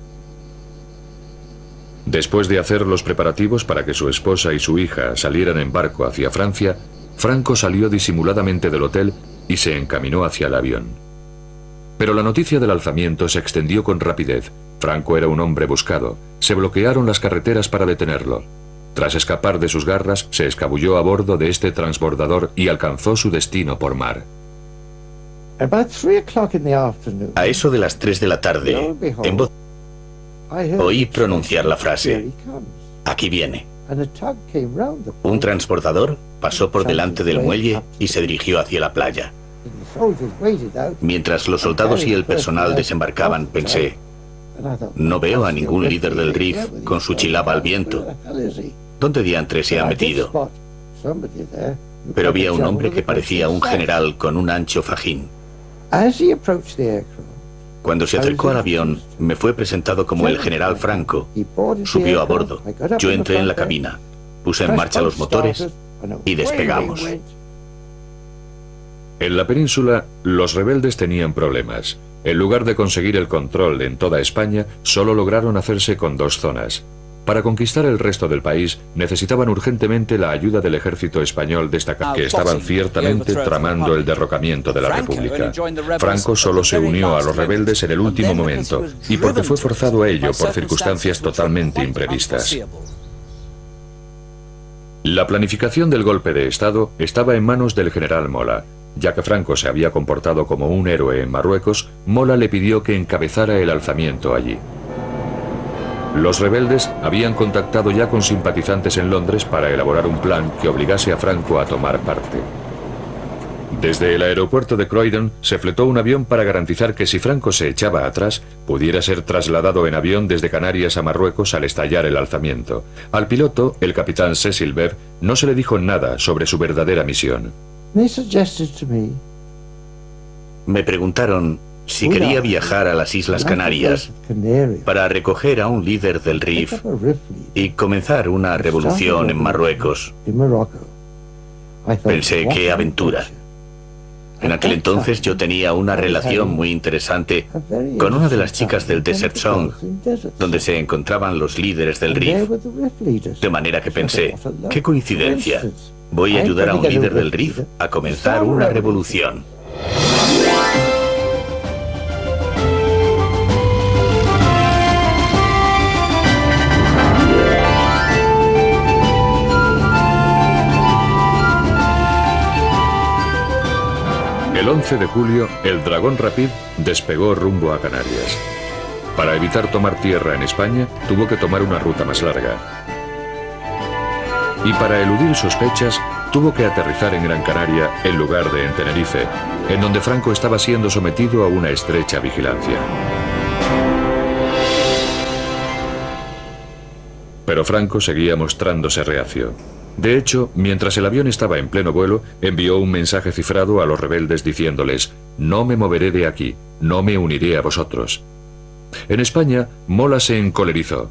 Después de hacer los preparativos para que su esposa y su hija salieran en barco hacia Francia, Franco salió disimuladamente del hotel y se encaminó hacia el avión. Pero la noticia del alzamiento se extendió con rapidez. Franco era un hombre buscado. Se bloquearon las carreteras para detenerlo. Tras escapar de sus garras, se escabulló a bordo de este transbordador y alcanzó su destino por mar. A eso de las 3 de la tarde, en voz oí pronunciar la frase: aquí viene. Un transbordador pasó por delante del muelle y se dirigió hacia la playa. Mientras los soldados y el personal desembarcaban, pensé: no veo a ningún líder del RIF con su chilaba al viento. ¿Dónde diantre se ha metido? Pero vi a un hombre que parecía un general con un ancho fajín. Cuando se acercó al avión, me fue presentado como el general Franco. Subió a bordo. Yo entré en la cabina, puse en marcha los motores y despegamos. En la península, los rebeldes tenían problemas. En lugar de conseguir el control en toda España, solo lograron hacerse con 2 zonas. Para conquistar el resto del país, necesitaban urgentemente la ayuda del ejército español destacado, que estaban ciertamente tramando el derrocamiento de la República. Franco solo se unió a los rebeldes en el último momento, y porque fue forzado a ello por circunstancias totalmente imprevistas. La planificación del golpe de Estado estaba en manos del general Mola. Ya que Franco se había comportado como un héroe en Marruecos, Mola le pidió que encabezara el alzamiento allí. Los rebeldes habían contactado ya con simpatizantes en Londres para elaborar un plan que obligase a Franco a tomar parte. Desde el aeropuerto de Croydon se fletó un avión para garantizar que si Franco se echaba atrás, pudiera ser trasladado en avión desde Canarias a Marruecos al estallar el alzamiento. Al piloto, el capitán Cecil Bebb, no se le dijo nada sobre su verdadera misión. Me preguntaron si quería viajar a las Islas Canarias para recoger a un líder del RIF y comenzar una revolución en Marruecos. Pensé, qué aventura. En aquel entonces yo tenía una relación muy interesante con una de las chicas del Desert Song, donde se encontraban los líderes del RIF. De manera que pensé, qué coincidencia. Voy a ayudar a un líder del RIF a comenzar una revolución. El 11 de julio, el Dragón Rapid despegó rumbo a Canarias. Para evitar tomar tierra en España, tuvo que tomar una ruta más larga. Y para eludir sospechas, tuvo que aterrizar en Gran Canaria en lugar de en Tenerife, en donde Franco estaba siendo sometido a una estrecha vigilancia. Pero Franco seguía mostrándose reacio. De hecho, mientras el avión estaba en pleno vuelo, envió un mensaje cifrado a los rebeldes diciéndoles: «No me moveré de aquí, no me uniré a vosotros». En España, Mola se encolerizó,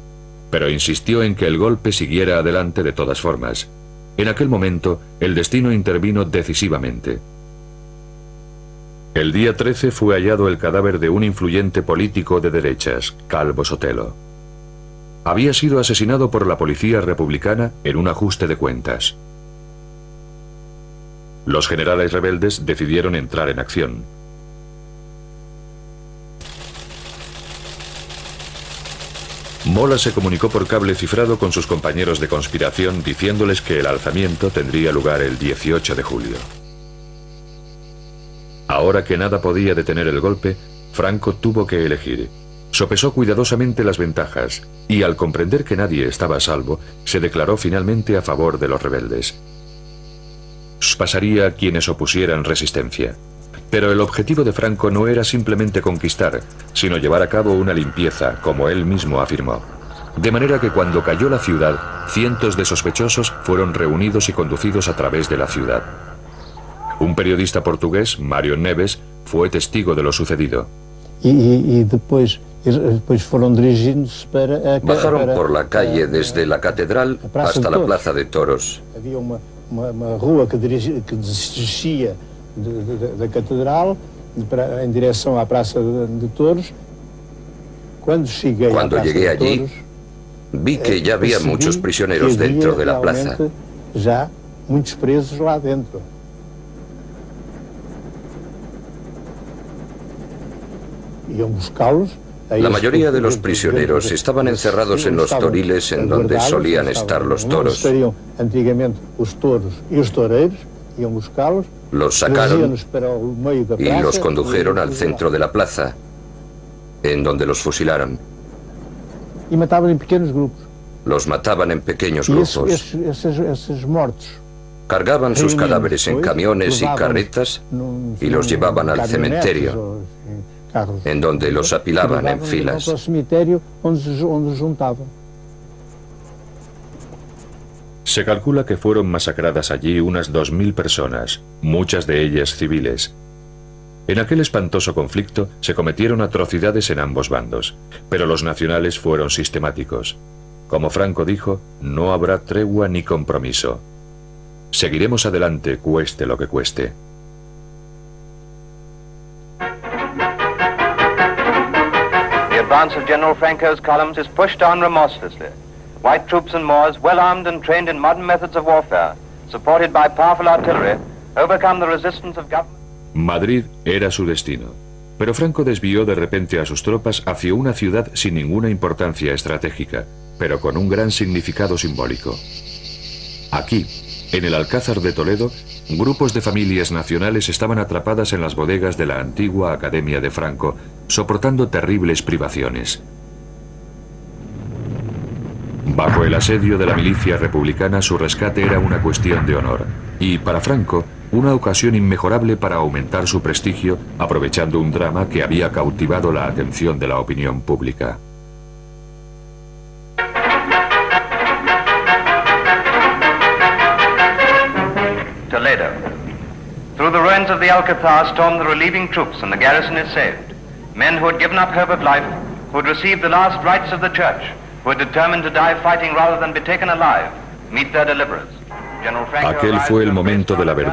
pero insistió en que el golpe siguiera adelante de todas formas. En aquel momento, el destino intervino decisivamente. El día 13 fue hallado el cadáver de un influyente político de derechas, Calvo Sotelo. Había sido asesinado por la policía republicana en un ajuste de cuentas. Los generales rebeldes decidieron entrar en acción. Mola se comunicó por cable cifrado con sus compañeros de conspiración diciéndoles que el alzamiento tendría lugar el 18 de julio. Ahora que nada podía detener el golpe, Franco tuvo que elegir. Sopesó cuidadosamente las ventajas y, al comprender que nadie estaba a salvo, se declaró finalmente a favor de los rebeldes. Pasaría a quienes opusieran resistencia. Pero el objetivo de Franco no era simplemente conquistar, sino llevar a cabo una limpieza, como él mismo afirmó. De manera que cuando cayó la ciudad, cientos de sospechosos fueron reunidos y conducidos a través de la ciudad. Un periodista portugués, Mário Neves, fue testigo de lo sucedido. Bajaron por la calle desde la catedral hasta la plaza de toros. Había uma rua que descia da catedral em direção à praça de toros. Cuando llegué allí, vi que ya había muchos prisioneros dentro de la plaza. Já muitos presos lá dentro. Iam buscá-los. La mayoría de los prisioneros estaban encerrados en los toriles en donde solían estar los toros. Los sacaron y los condujeron al centro de la plaza, en donde los fusilaron. Los mataban en pequeños grupos. Cargaban sus cadáveres en camiones y carretas y los llevaban al cementerio, en donde los apilaban en filas. Se calcula que fueron masacradas allí unas 2000 personas, muchas de ellas civiles. En aquel espantoso conflicto se cometieron atrocidades en ambos bandos, pero los nacionales fueron sistemáticos. Como Franco dijo, no habrá tregua ni compromiso. Seguiremos adelante, cueste lo que cueste. The advance of General Franco's columns is pushed on remorselessly. White troops and Moors, well armed and trained in modern methods of warfare, supported by powerful artillery, overcome the resistance of government. Madrid era su destino, pero Franco desvió de repente a sus tropas hacia una ciudad sin ninguna importancia estratégica, pero con un gran significado simbólico. Aquí, en el Alcázar de Toledo, grupos de familias nacionales estaban atrapadas en las bodegas de la antigua Academia de Franco, soportando terribles privaciones. Bajo el asedio de la milicia republicana, su rescate era una cuestión de honor, y para Franco, una ocasión inmejorable para aumentar su prestigio, aprovechando un drama que había cautivado la atención de la opinión pública. Toledo. Through the ruins of the Alcazar stormed the relieving troops and the garrison is saved. Men who had given up hope of life, who had received the last rites of the church, who had determined to die fighting rather than be taken alive, meet their deliverers. Aquel fue el momento de la verdad.